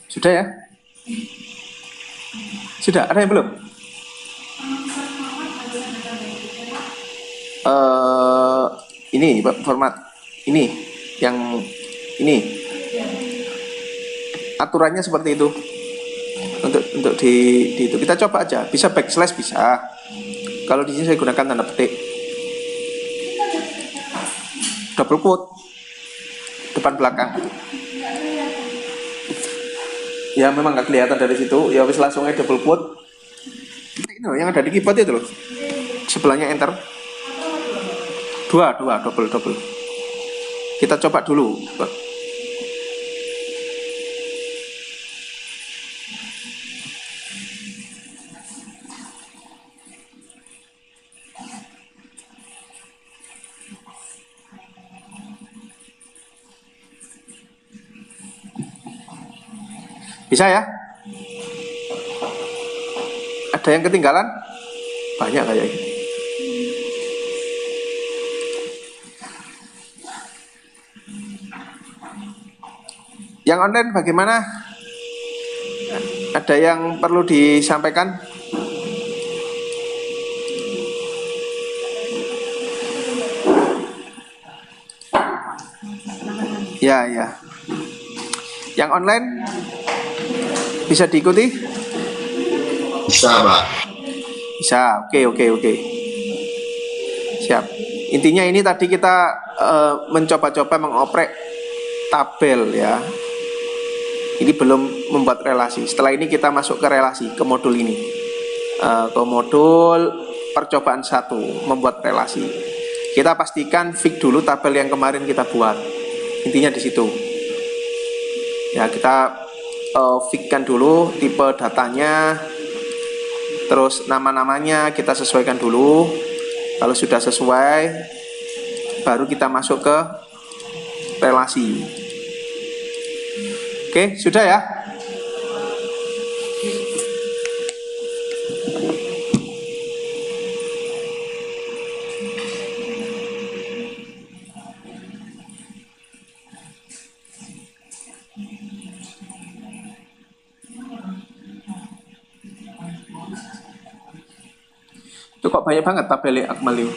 Sudah ya? Sudah, ada yang belum? Ini format ini yang ini aturannya seperti itu. Untuk di itu kita coba aja. Bisa backslash bisa. Kalau di sini saya gunakan tanda petik. Double quote depan belakang. Ya memang nggak kelihatan dari situ. Ya wis langsung aja double quote. Ini loh, yang ada di keyboard itu loh. Sebelahnya enter. Dua double. Kita coba dulu. Bisa ya? Ada yang ketinggalan? Banyak kayak ini. Yang online bagaimana? Ada yang perlu disampaikan? Ya. Yang online bisa diikuti? Bisa, Pak. Bisa. Oke. Siap. Intinya ini tadi kita mencoba-coba mengoprek tabel ya. Ini belum membuat relasi. Setelah ini kita masuk ke relasi, ke modul ini. Ke modul percobaan 1, membuat relasi. Kita pastikan fix dulu tabel yang kemarin kita buat. Intinya di situ. Ya, kita fixkan dulu tipe datanya, terus nama-namanya kita sesuaikan dulu. Kalau sudah sesuai, baru kita masuk ke relasi. Oke, sudah ya? Itu kok banyak banget tabelnya Akmalio.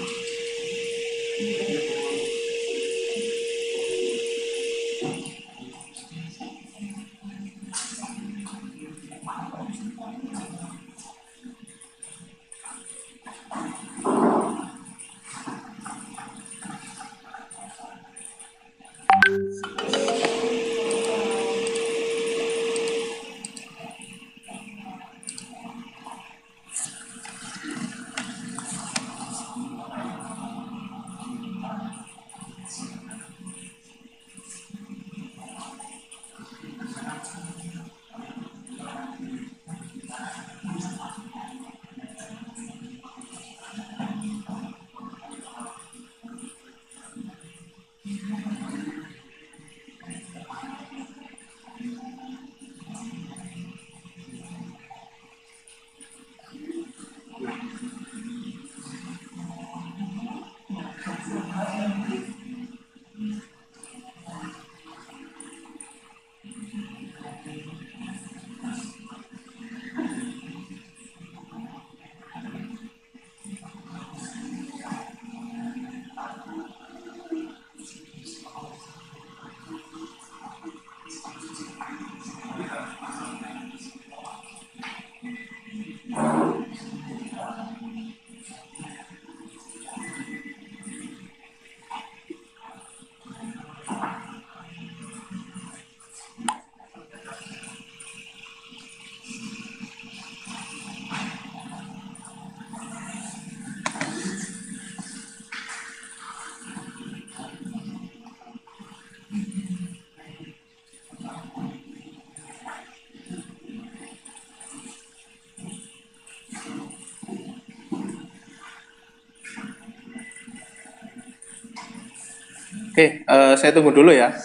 Oke, saya tunggu dulu ya.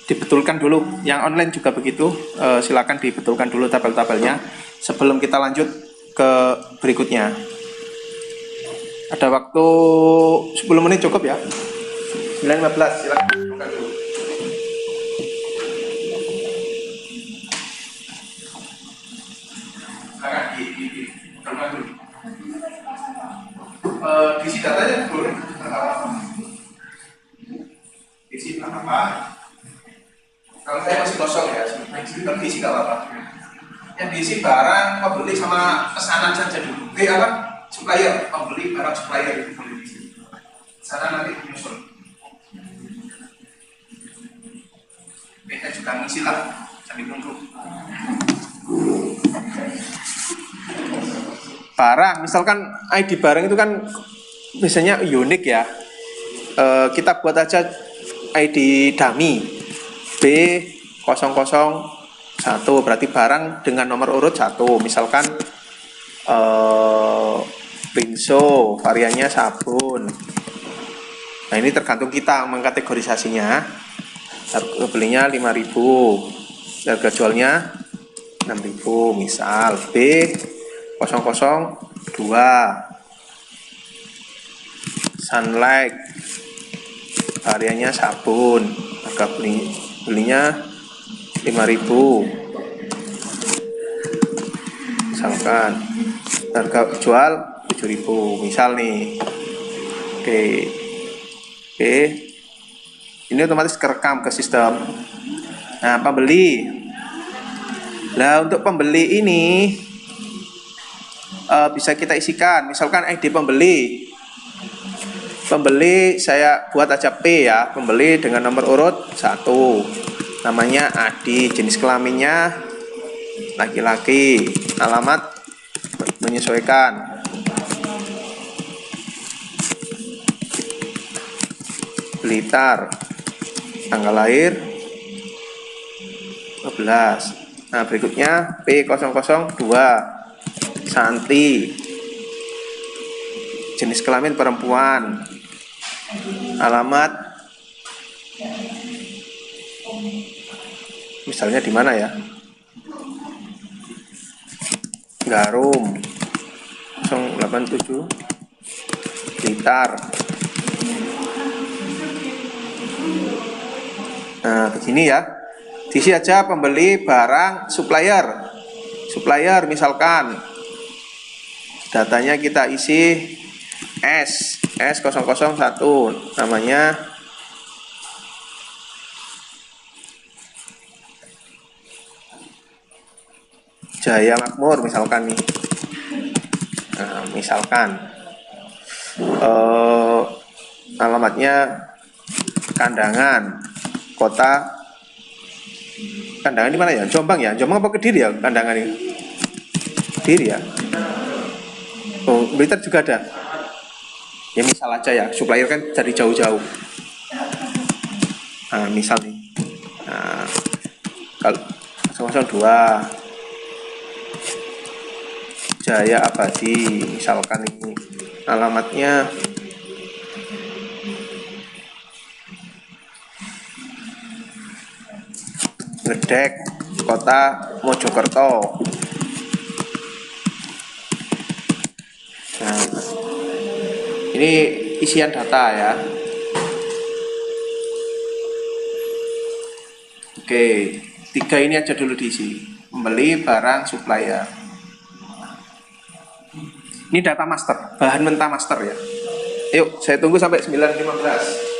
Dibetulkan dulu. Yang online juga begitu. Silakan dibetulkan dulu tabel-tabelnya sebelum kita lanjut ke berikutnya. Ada waktu 10 menit cukup ya. 9:15 silakan betulkan dulu. Silakan betulkan dulu. Diisi datanya boleh. Diisi apa? Kalau saya masih kosong ya, sebenarnya diisi nggak apa-apa. Yang diisi barang pembeli sama pesanan saja dulu. Apa? Supplier, pembeli barang supplier itu boleh diisi. Sana nanti menyusul. Saya juga ngisi lah sambil nunggu. Barang, misalkan ID barang itu kan biasanya unik ya. Kita buat aja ID dummy B001, berarti barang dengan nomor urut 1. Misalkan Rinso, variannya sabun. Nah ini tergantung kita mengkategorisasinya. Harga belinya 5.000, harga jualnya 6.000. Misal B002 Sunlight, variannya sabun, harga belinya 5.000. Misalkan harga jual 7.000 misal nih. Oke. Ini otomatis kerekam ke sistem. Nah, pembeli. Nah, untuk pembeli ini bisa kita isikan. Misalkan ID pembeli. Pembeli saya buat aja P ya. Pembeli dengan nomor urut 1. Namanya Adi, jenis kelaminnya laki-laki, alamat menyesuaikan. Blitar, tanggal lahir 12. Nah berikutnya P002 Santi, jenis kelamin perempuan, alamat misalnya di mana ya, Garum 087 Blitar. Nah begini ya, diisi aja pembeli barang supplier. Supplier misalkan datanya kita isi S001, namanya Jaya Makmur misalkan nih. Nah, misalkan alamatnya Kandangan, kota Kandangan di mana ya? Jombang ya? Jombang apa Kediri ya? Kandangan ini Kediri ya? Oh, Blitar juga ada. Ya misal aja ya, supplier kan dari jauh-jauh. Nah, misal nih. Nah, kalau 002 Jaya Abadi, misalkan ini alamatnya Ngedek, Kota Mojokerto. Nah, ini isian data ya. Oke, 3 ini aja dulu diisi. Membeli barang supplier. Ini data master, bahan mentah master ya. Yuk, saya tunggu sampai 9.15.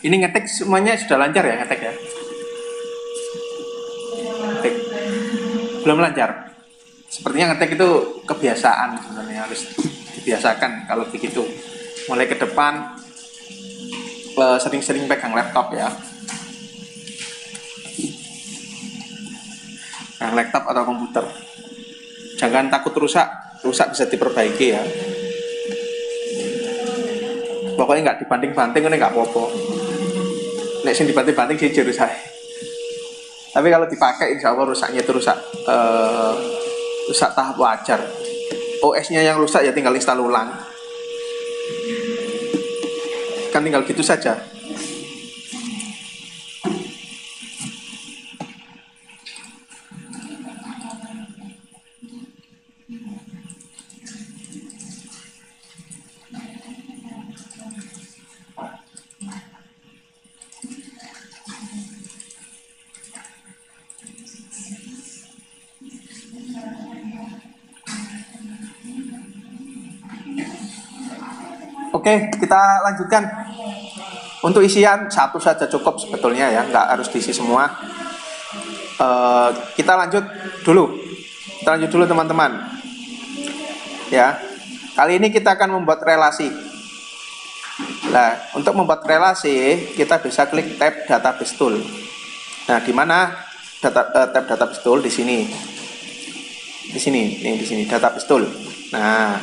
Ini ngetek semuanya sudah lancar ya ngetek ya? Ngetek. Belum lancar. Sepertinya ngetek itu kebiasaan sebenarnya, harus dibiasakan kalau begitu. Mulai ke depan sering-sering pegang laptop ya. Pegang laptop atau komputer. Jangan takut rusak bisa diperbaiki ya. Pokoknya nggak dibanting-banting, ini nggak apa-apa. Nek sing dibanting-banting sih jero saya. Tapi kalau dipakai insya Allah rusaknya itu rusak tahap wajar. OS-nya yang rusak ya tinggal install ulang. Kan tinggal gitu saja. Oke, kita lanjutkan. Untuk isian satu saja cukup sebetulnya ya, nggak harus diisi semua. Kita lanjut dulu. Kita lanjut dulu teman-teman. Ya, kali ini kita akan membuat relasi. Nah, untuk membuat relasi kita bisa klik tab database tool. Nah, di mana tab database tool? Di sini. Di sini, nih di sini database tool. Nah,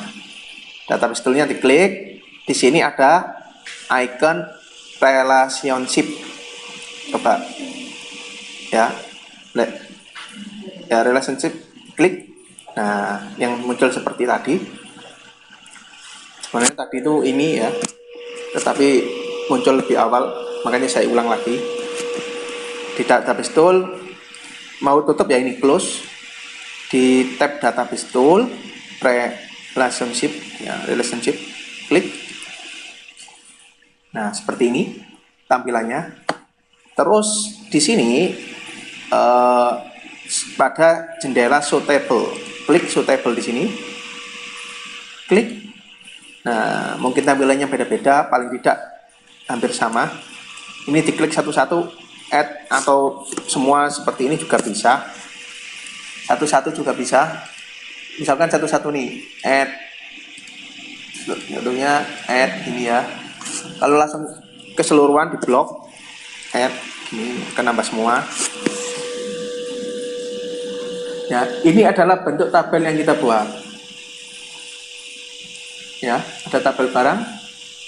database toolnya diklik. Di sini ada icon relationship. Coba ya, ya relationship, klik. Nah, yang muncul seperti tadi. Sebenarnya tadi itu ini ya, tetapi muncul lebih awal, makanya saya ulang lagi. Di database tool mau tutup ya, ini close. Di tab database tool relationship ya, relationship, klik. Nah, seperti ini tampilannya. Terus di sini pada jendela show table, klik show table di sini. Klik. Nah, mungkin tampilannya beda-beda, paling tidak hampir sama. Ini diklik satu-satu, add atau semua seperti ini juga bisa. Satu-satu juga bisa. Misalkan satu-satu nih, add. Contohnya add ini ya. Kalau langsung keseluruhan di blok, add ini akan nambah semua. Ya, ini adalah bentuk tabel yang kita buat. Ya, ada tabel barang,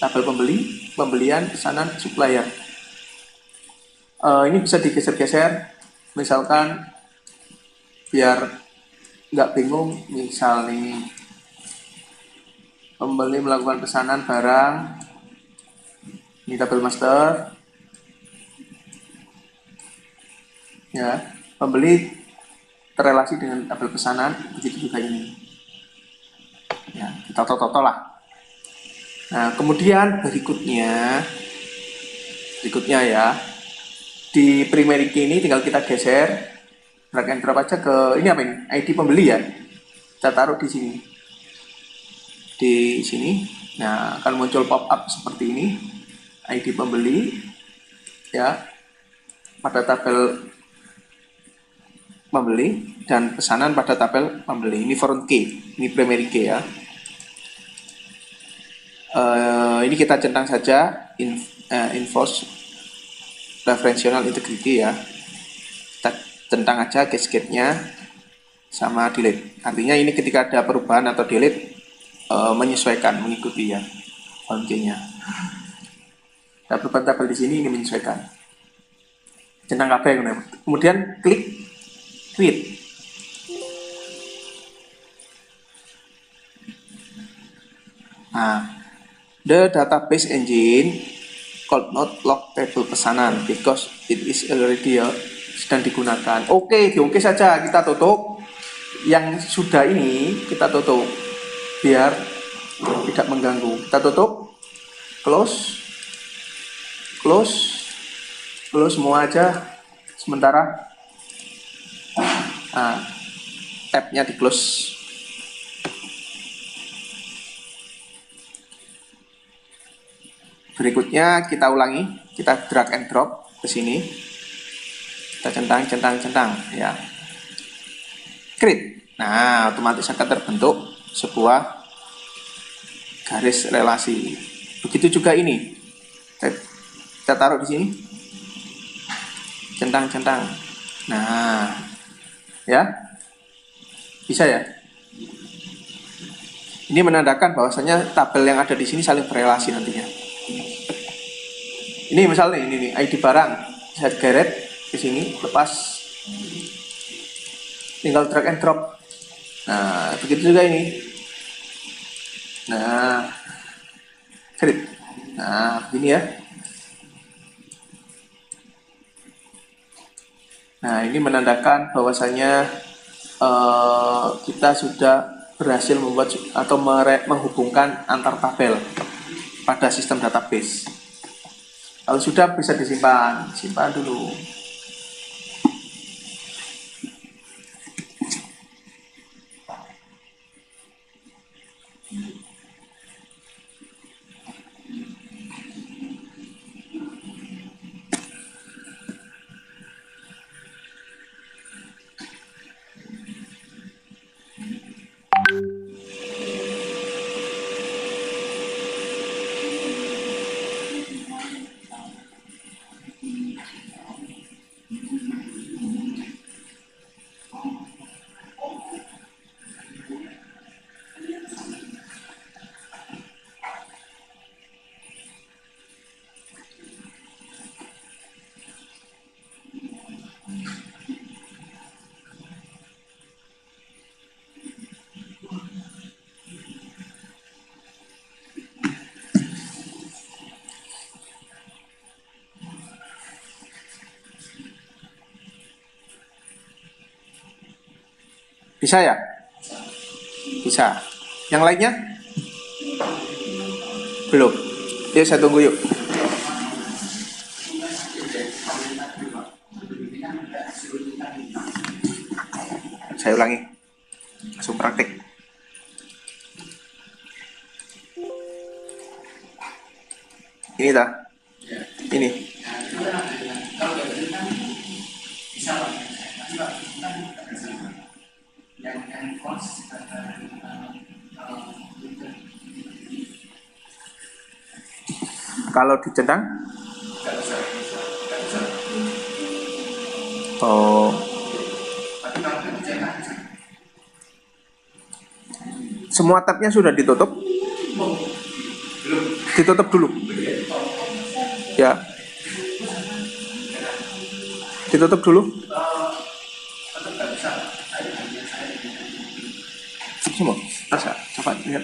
tabel pembeli, pembelian, pesanan, supplier. Ini bisa digeser-geser, misalkan biar nggak bingung. Misal nih, pembeli melakukan pesanan barang, ini tabel master. Ya, pembeli terrelasi dengan tabel pesanan, begitu juga ini. Ya, kita toto lah. Nah, kemudian berikutnya ya, di primary key ini tinggal kita geser, drag and drop aja ke ini, apa ini? ID pembeli ya. Kita taruh di sini. Di sini. Nah, akan muncul pop up seperti ini. ID pembeli ya, pada tabel pembeli, dan pesanan pada tabel pembeli. Ini foreign key, ini primary key ya. Ini kita centang saja enforce referential integrity ya. Kita centang aja cascade-nya sama delete. Artinya ini ketika ada perubahan atau delete menyesuaikan, mengikuti ya foreign key-nya. Ada perubahan tabel di sini, ini menyesuaikan. Centang KB, kemudian klik create. Nah, the database engine could not log table pesanan because it is already sedang digunakan. Oke saja, kita tutup. Yang sudah ini kita tutup biar tidak mengganggu. Kita tutup, close semua aja sementara. Nah, tabnya di close. Berikutnya kita ulangi, kita drag and drop ke sini, kita centang ya, create. Nah, otomatis akan terbentuk sebuah garis relasi. Begitu juga ini, kita taruh di sini, centang. Nah, ya, bisa ya. Ini menandakan bahwasanya tabel yang ada di sini saling berrelasi nantinya. Ini misalnya ini nih, ID barang, saya geret ke sini, lepas, tinggal drag and drop. Nah, begitu juga ini. Nah, create. Nah, begini ya. Nah, ini menandakan bahwasanya kita sudah berhasil membuat atau menghubungkan antar tabel pada sistem database. Kalau sudah, bisa simpan dulu. Bisa ya? Bisa. Yang lainnya? Belum. Yuk saya tunggu yuk. Saya ulangi. Langsung praktik. Ini dah. Ini. Kalau dicentang? Oh. Semua tabnya sudah ditutup? Ditutup dulu. Ya. Ditutup dulu. Semua. Rasa. Coba lihat.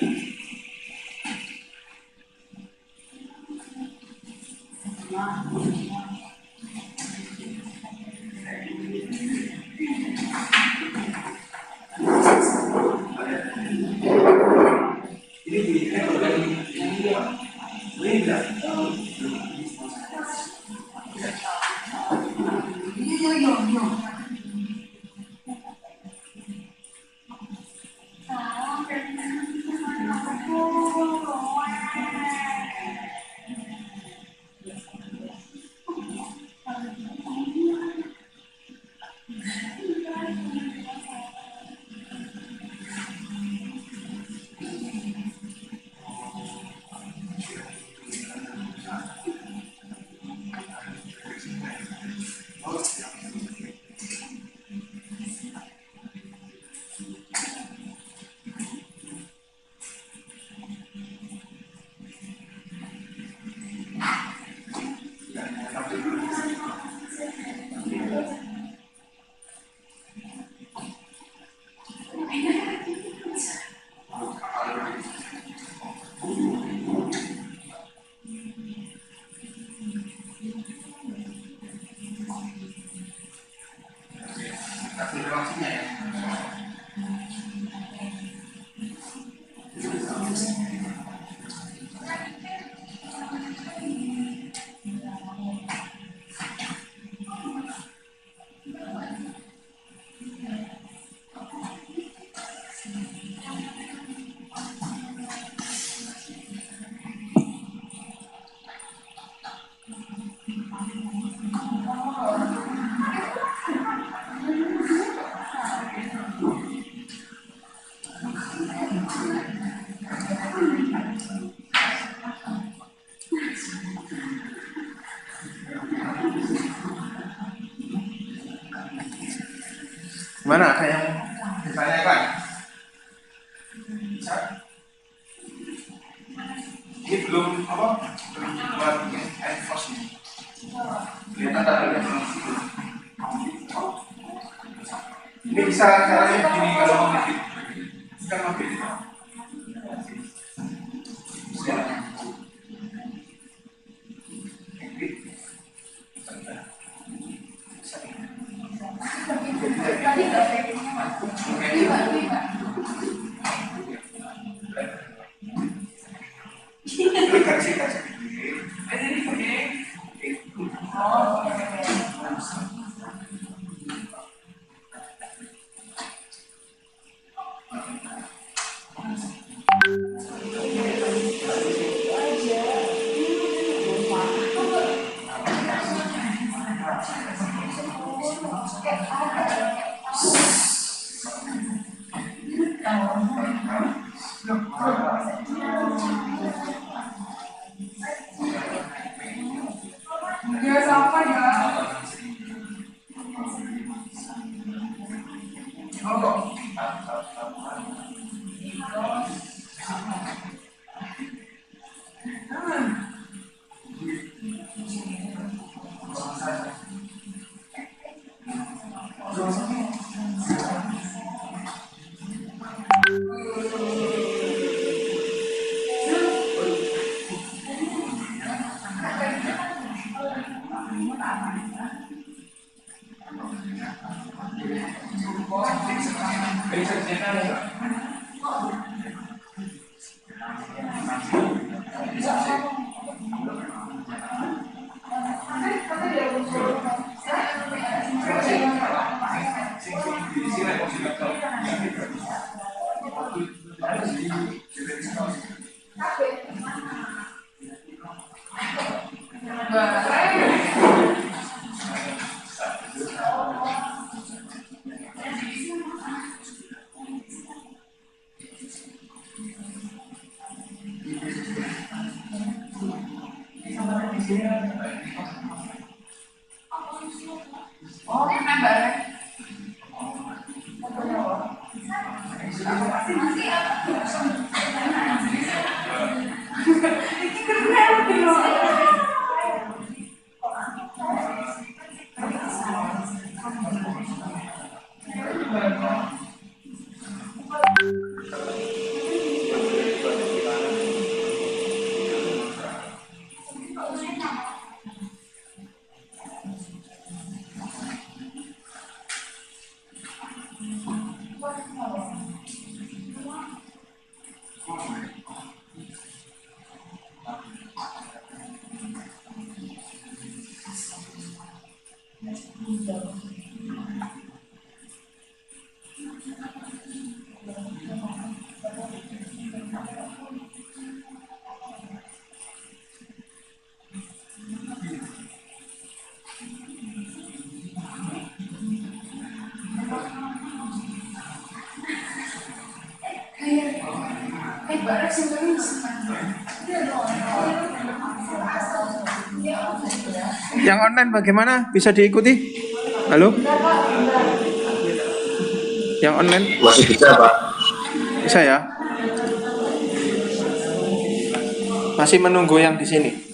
Mana ada yang ditanyakan? Bisa? Ini belum apa? Belum buat enforce nih. Kelihatan tadi belum. Ini bisa caranya begini kalau mau ngedit. Bisa ngedit. Yang online bagaimana? Bisa diikuti? Halo? Yang online Masih bisa, Pak. bisa ya? Masih menunggu yang di sini.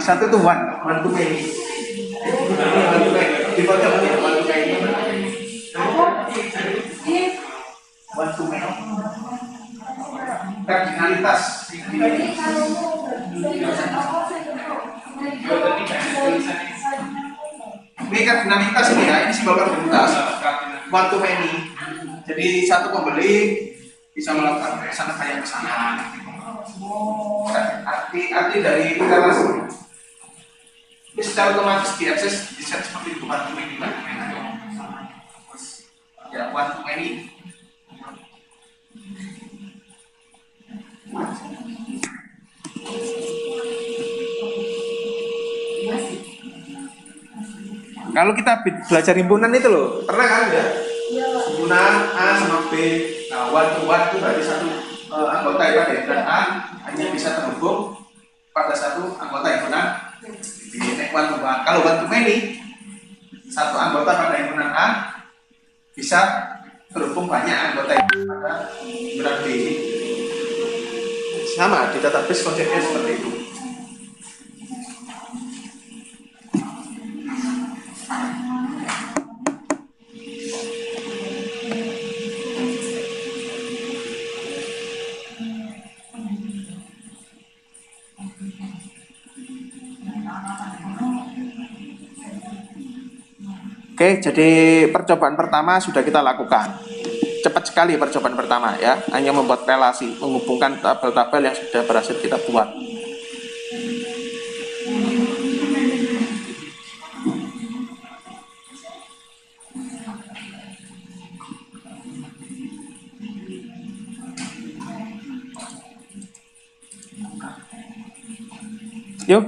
Satu itu one to many. Defaultnya one to many. One to many. Kardinalitas. Ini kardinalitas ini ya, ini simbol kardinalitas. One to many. Jadi satu pembeli bisa melakukan kesana kayak kesana. Arti dari relasi ini secara otomatis diakses di set seperti itu one to many, ya one to many. Kalau kita belajar himpunan itu loh, pernah kan ya? Himpunan A sama B. Nah, one to one itu berarti satu anggota pada himpunan A hanya bisa terhubung pada satu anggota himpunan B. One to one. Kalau one to many, satu anggota pada himpunan A bisa terhubung banyak anggota pada himpunan B. Sama di database konsepnya seperti itu. Oke, jadi percobaan pertama sudah kita lakukan. Cepat sekali percobaan pertama ya, hanya membuat relasi, menghubungkan tabel-tabel yang sudah berhasil kita buat. Yuk.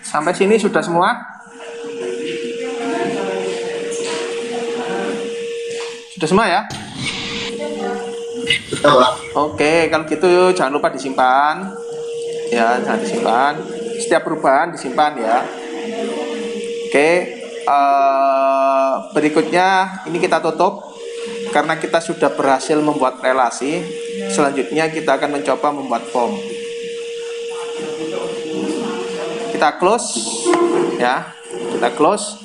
Sampai sini sudah semua? Sudah semua ya? Sudah, Pak. Oke, kalau gitu jangan lupa disimpan. Ya, jangan disimpan. Setiap perubahan disimpan ya. Oke, berikutnya ini kita tutup. Karena kita sudah berhasil membuat relasi, selanjutnya kita akan mencoba membuat form. Kita close ya, kita close.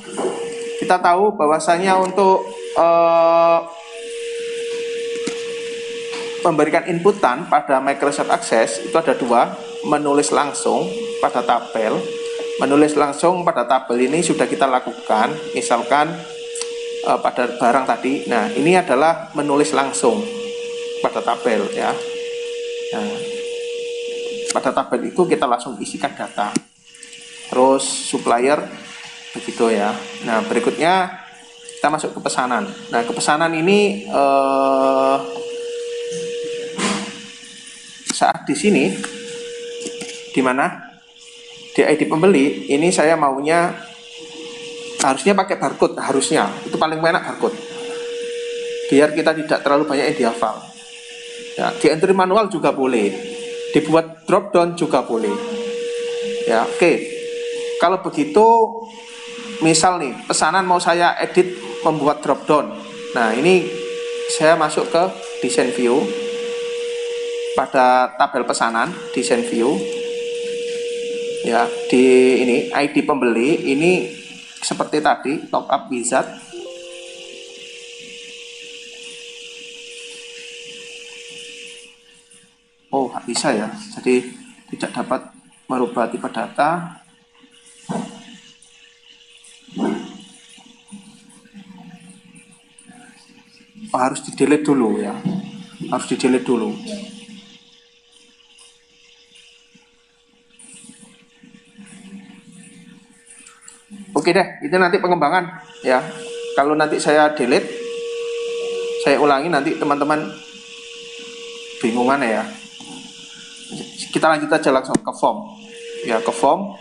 Kita tahu bahwasanya untuk memberikan inputan pada Microsoft Access itu ada dua, menulis langsung pada tabel. Menulis langsung pada tabel ini sudah kita lakukan, misalkan pada barang tadi. Nah, ini adalah menulis langsung pada tabel ya. Nah, pada tabel itu kita langsung isikan data. Terus supplier begitu ya. Nah, berikutnya kita masuk ke pesanan. Nah, ke pesanan ini saat di sini, di mana di ID pembeli ini saya maunya harusnya pakai barcode, harusnya itu paling enak barcode, biar kita tidak terlalu banyak yang dihafal. Ya, di entry manual juga boleh, dibuat drop down juga boleh. Ya, oke. Kalau begitu, misal nih pesanan mau saya edit membuat drop down. Nah, ini saya masuk ke design view. Pada tabel pesanan, design view ya, di ini ID pembeli ini seperti tadi, top up wizard. Oh, nggak bisa ya, jadi tidak dapat merubah tipe data. Oh, harus di delete dulu ya, harus di delete dulu. Oke deh, itu nanti pengembangan ya. Kalau nanti saya delete, saya ulangi, nanti teman-teman bingungan ya. Kita lanjut aja langsung ke form. Ya, ke form.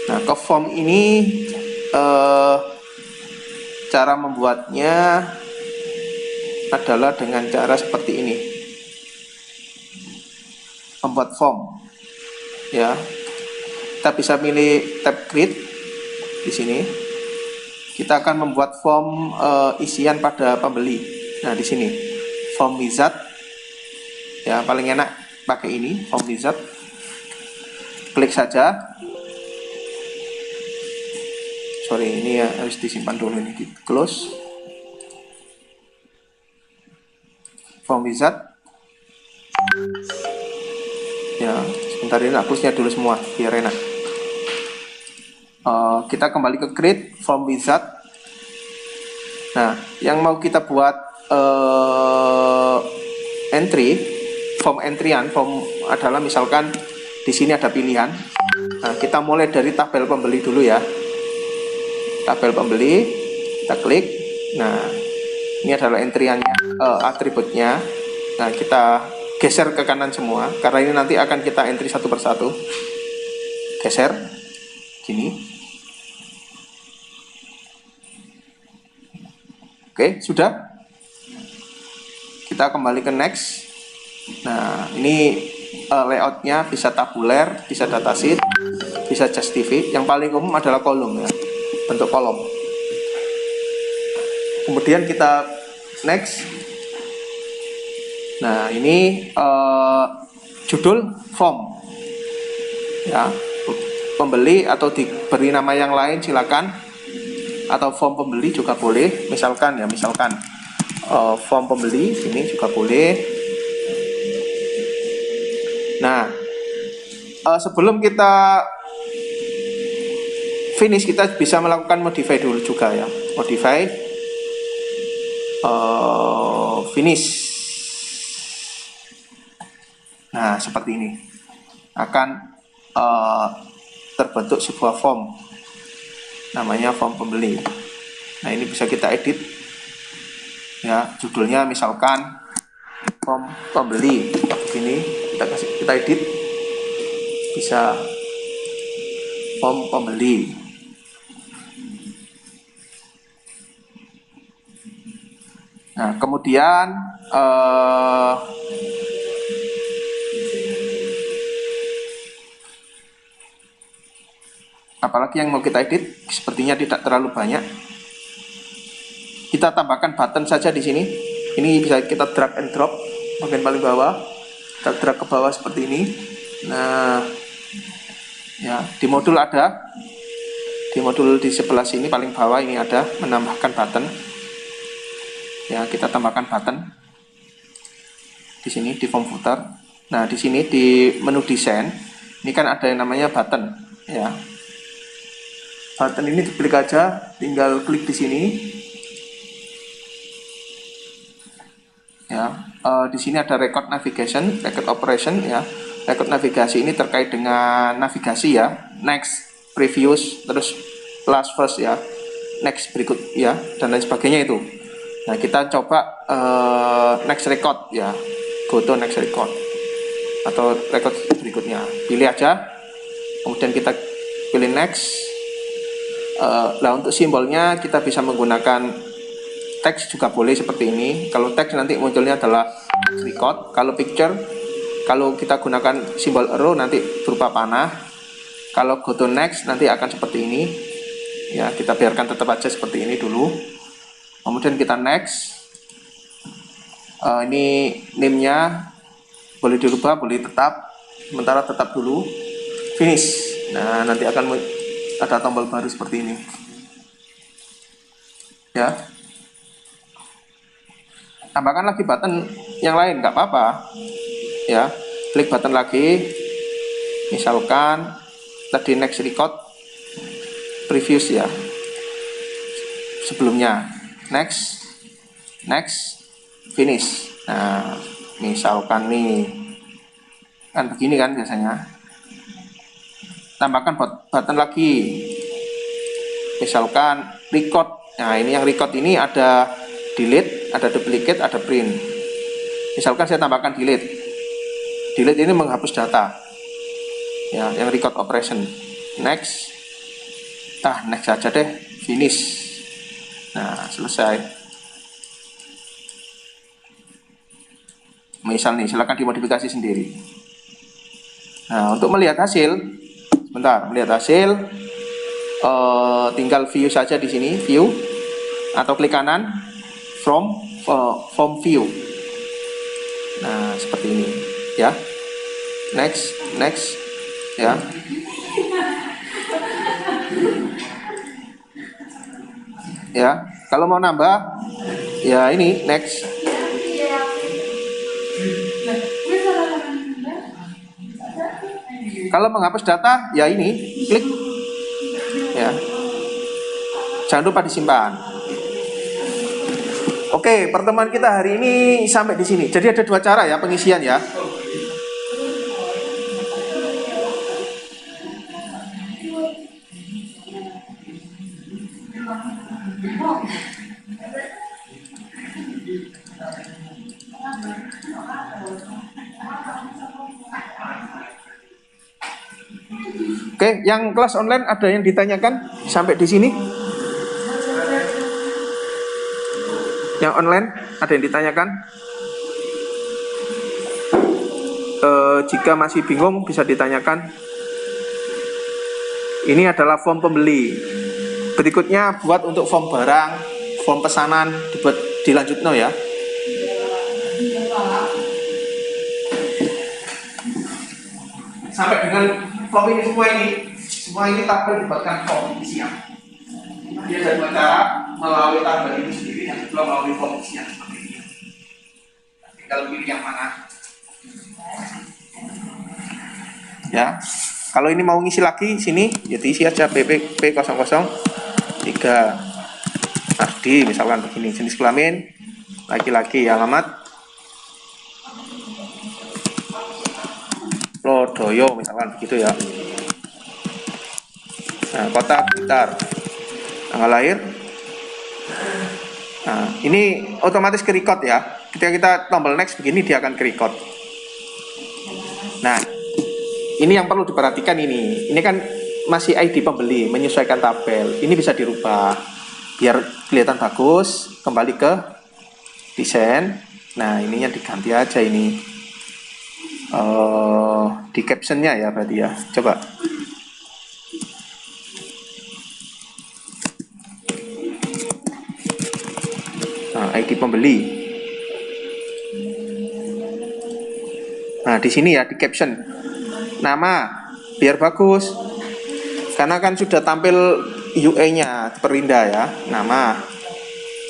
Nah, ke form ini cara membuatnya adalah dengan cara seperti ini. Membuat form. Ya. Kita bisa pilih tab create di sini. Kita akan membuat form isian pada pembeli. Nah, di sini form wizard. Ya, paling enak pakai ini, form wizard. Klik saja. Sorry, ini ya harus disimpan dulu, ini di close. Form wizard. Ya, sebentar ini hapusnya dulu semua biar enak. Kita kembali ke create form wizard. Nah, yang mau kita buat form adalah misalkan di sini ada pilihan. Nah, kita mulai dari tabel pembeli dulu ya. Tabel pembeli, kita klik. Nah, ini adalah entryannya, atributnya. Nah, kita geser ke kanan semua karena ini nanti akan kita entry satu persatu. Geser, gini. Oke, sudah. Kita kembali ke next. Nah, ini layoutnya bisa tabuler, bisa datasheet, bisa justify. Yang paling umum adalah kolom ya, bentuk kolom. Kemudian kita next. Nah, ini judul form ya, pembeli atau diberi nama yang lain silakan, atau form pembeli juga boleh. Misalkan form pembeli ini juga boleh. Nah, sebelum kita finish, kita bisa melakukan modify dulu juga ya. Modify, finish. Nah, seperti ini akan terbentuk sebuah form, namanya form pembeli. Nah, ini bisa kita edit ya, judulnya misalkan form pembeli begini, kita edit, bisa form pembeli. Nah, kemudian apalagi yang mau kita edit, sepertinya tidak terlalu banyak. Kita tambahkan button saja di sini. Ini bisa kita drag and drop bagian paling bawah. Kita drag ke bawah seperti ini. Nah, ya, di modul ada. Di modul di sebelah sini paling bawah ini ada menambahkan button. Ya, kita tambahkan button di sini di form footer. Nah, di sini di menu desain ini kan ada yang namanya button, ya. Button ini diklik aja, tinggal klik di sini. Ya, di sini ada record navigation, record operation, ya. Record navigasi ini terkait dengan navigasi, ya. Next, previous, terus last, first, ya. Next, berikut, ya, dan lain sebagainya itu. Nah, kita coba next record, ya. Go to next record atau record berikutnya. Pilih aja, kemudian kita pilih next. Nah, untuk simbolnya kita bisa menggunakan teks juga boleh seperti ini. Kalau teks nanti munculnya adalah record. Kalau picture, kalau kita gunakan simbol arrow nanti berupa panah. Kalau go to next nanti akan seperti ini. Ya, kita biarkan tetap aja seperti ini dulu. Kemudian kita next. Ini name-nya boleh dirubah, boleh tetap. Sementara tetap dulu. Finish. Nah, nanti akan ada tombol baru seperti ini, ya. Tambahkan lagi button yang lain, nggak apa-apa, ya. Klik button lagi, misalkan tadi next record, previous, ya, sebelumnya, next, finish. Nah, misalkan nih kan begini kan biasanya. Tambahkan button lagi, misalkan record. Nah, ini yang record ini ada delete, ada duplicate, ada print. Misalkan saya tambahkan delete. Delete ini menghapus data, ya, yang record operation. Next, next saja deh, finish. Nah, selesai. Misal nih, silakan dimodifikasi sendiri. Nah, untuk melihat hasil, melihat hasil, tinggal view saja di sini, view, atau klik kanan, from view. Nah, seperti ini, ya. Next, ya. Ya, kalau mau nambah, ya ini next. Kalau menghapus data, ya ini, klik, ya. Jangan lupa disimpan. Oke, pertemuan kita hari ini sampai di sini. Jadi ada 2 cara ya pengisian, ya. Oke, yang kelas online ada yang ditanyakan sampai di sini? Yang online ada yang ditanyakan? Jika masih bingung bisa ditanyakan. Ini adalah form pembeli. Berikutnya buat untuk form barang, form pesanan, dibuat dilanjutno, ya. Sampai dengan form ini semua ini tabel dibuatkan form isian. Dia ada 2 cara, melalui tabel ini sendiri, yang kedua melalui form isian seperti ini. Tinggal pilih yang mana. Ya, kalau ini mau ngisi lagi sini, ya diisi aja P003 Ardi, misalkan begini, jenis kelamin laki-laki, alamat Lodoyo, misalkan begitu, ya. Nah, kota Blitar, tanggal lahir. Nah, ini otomatis ke record, ya. Ketika kita tombol next begini, dia akan ke record. Nah, ini yang perlu diperhatikan ini. Ini kan masih ID pembeli, menyesuaikan tabel. Ini bisa dirubah biar kelihatan bagus. Kembali ke desain. Nah, ininya diganti aja ini. Di captionnya ya berarti ya. Coba. Nah, ID pembeli. Nah, di sini ya di caption. Nama biar bagus. Karena kan sudah tampil UE-nya perindah ya, nama.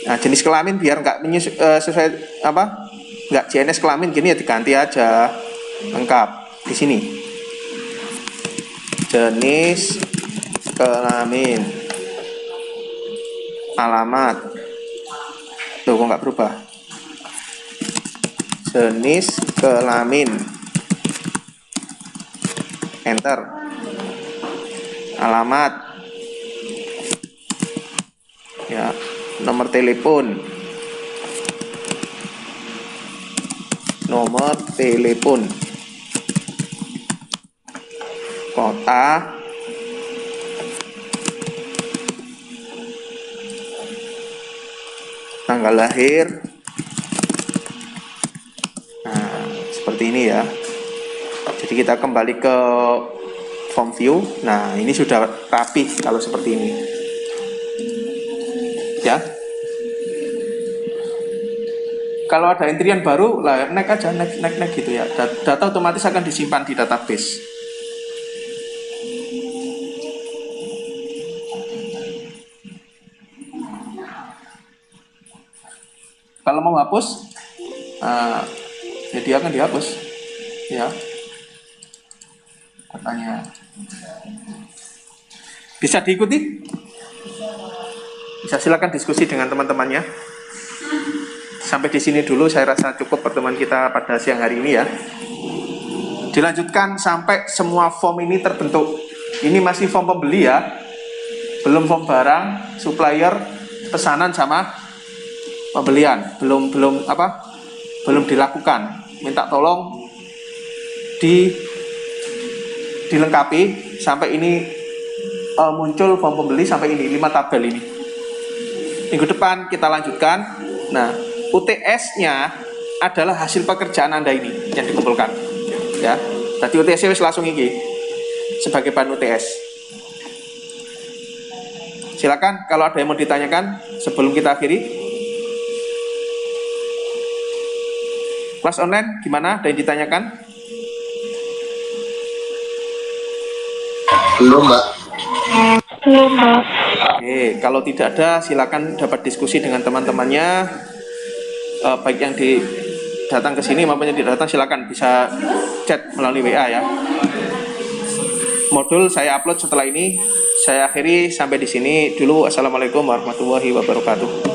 Nah, jenis kelamin biar nggak sesuai apa? Nggak JNS kelamin gini ya diganti aja lengkap di sini. Jenis kelamin, alamat. Tuh kok nggak berubah? Jenis kelamin, enter. Alamat, ya, nomor telepon, kota, tanggal lahir. Nah, seperti ini ya. Jadi kita kembali ke form view. Nah, ini sudah rapi kalau seperti ini. Ya. Kalau ada entrian baru, lah naik aja, naik gitu ya. Data otomatis akan disimpan di database. Kalau mau hapus, ya dia akan dihapus. Ya. Katanya. Bisa diikuti? Bisa, silakan diskusi dengan teman-temannya. Sampai di sini dulu saya rasa cukup pertemuan kita pada siang hari ini ya. Dilanjutkan sampai semua form ini terbentuk. Ini masih form pembeli ya. Belum form barang, supplier, pesanan sama pembelian. Belum dilakukan. Minta tolong dilengkapi sampai ini muncul form pembeli sampai ini 5 tabel ini. Minggu depan kita lanjutkan. Nah, UTS-nya adalah hasil pekerjaan Anda ini yang dikumpulkan. Ya. Tadi UTS-nya langsung ini sebagai bahan UTS. Silakan kalau ada yang mau ditanyakan sebelum kita akhiri. Kelas online gimana? Ada yang ditanyakan? Belum, Mbak. Oke, kalau tidak ada silakan dapat diskusi dengan teman-temannya, baik yang datang ke sini maupun yang tidak datang, silakan bisa chat melalui WA ya. Modul saya upload setelah ini. Saya akhiri sampai di sini dulu. Assalamualaikum warahmatullahi wabarakatuh.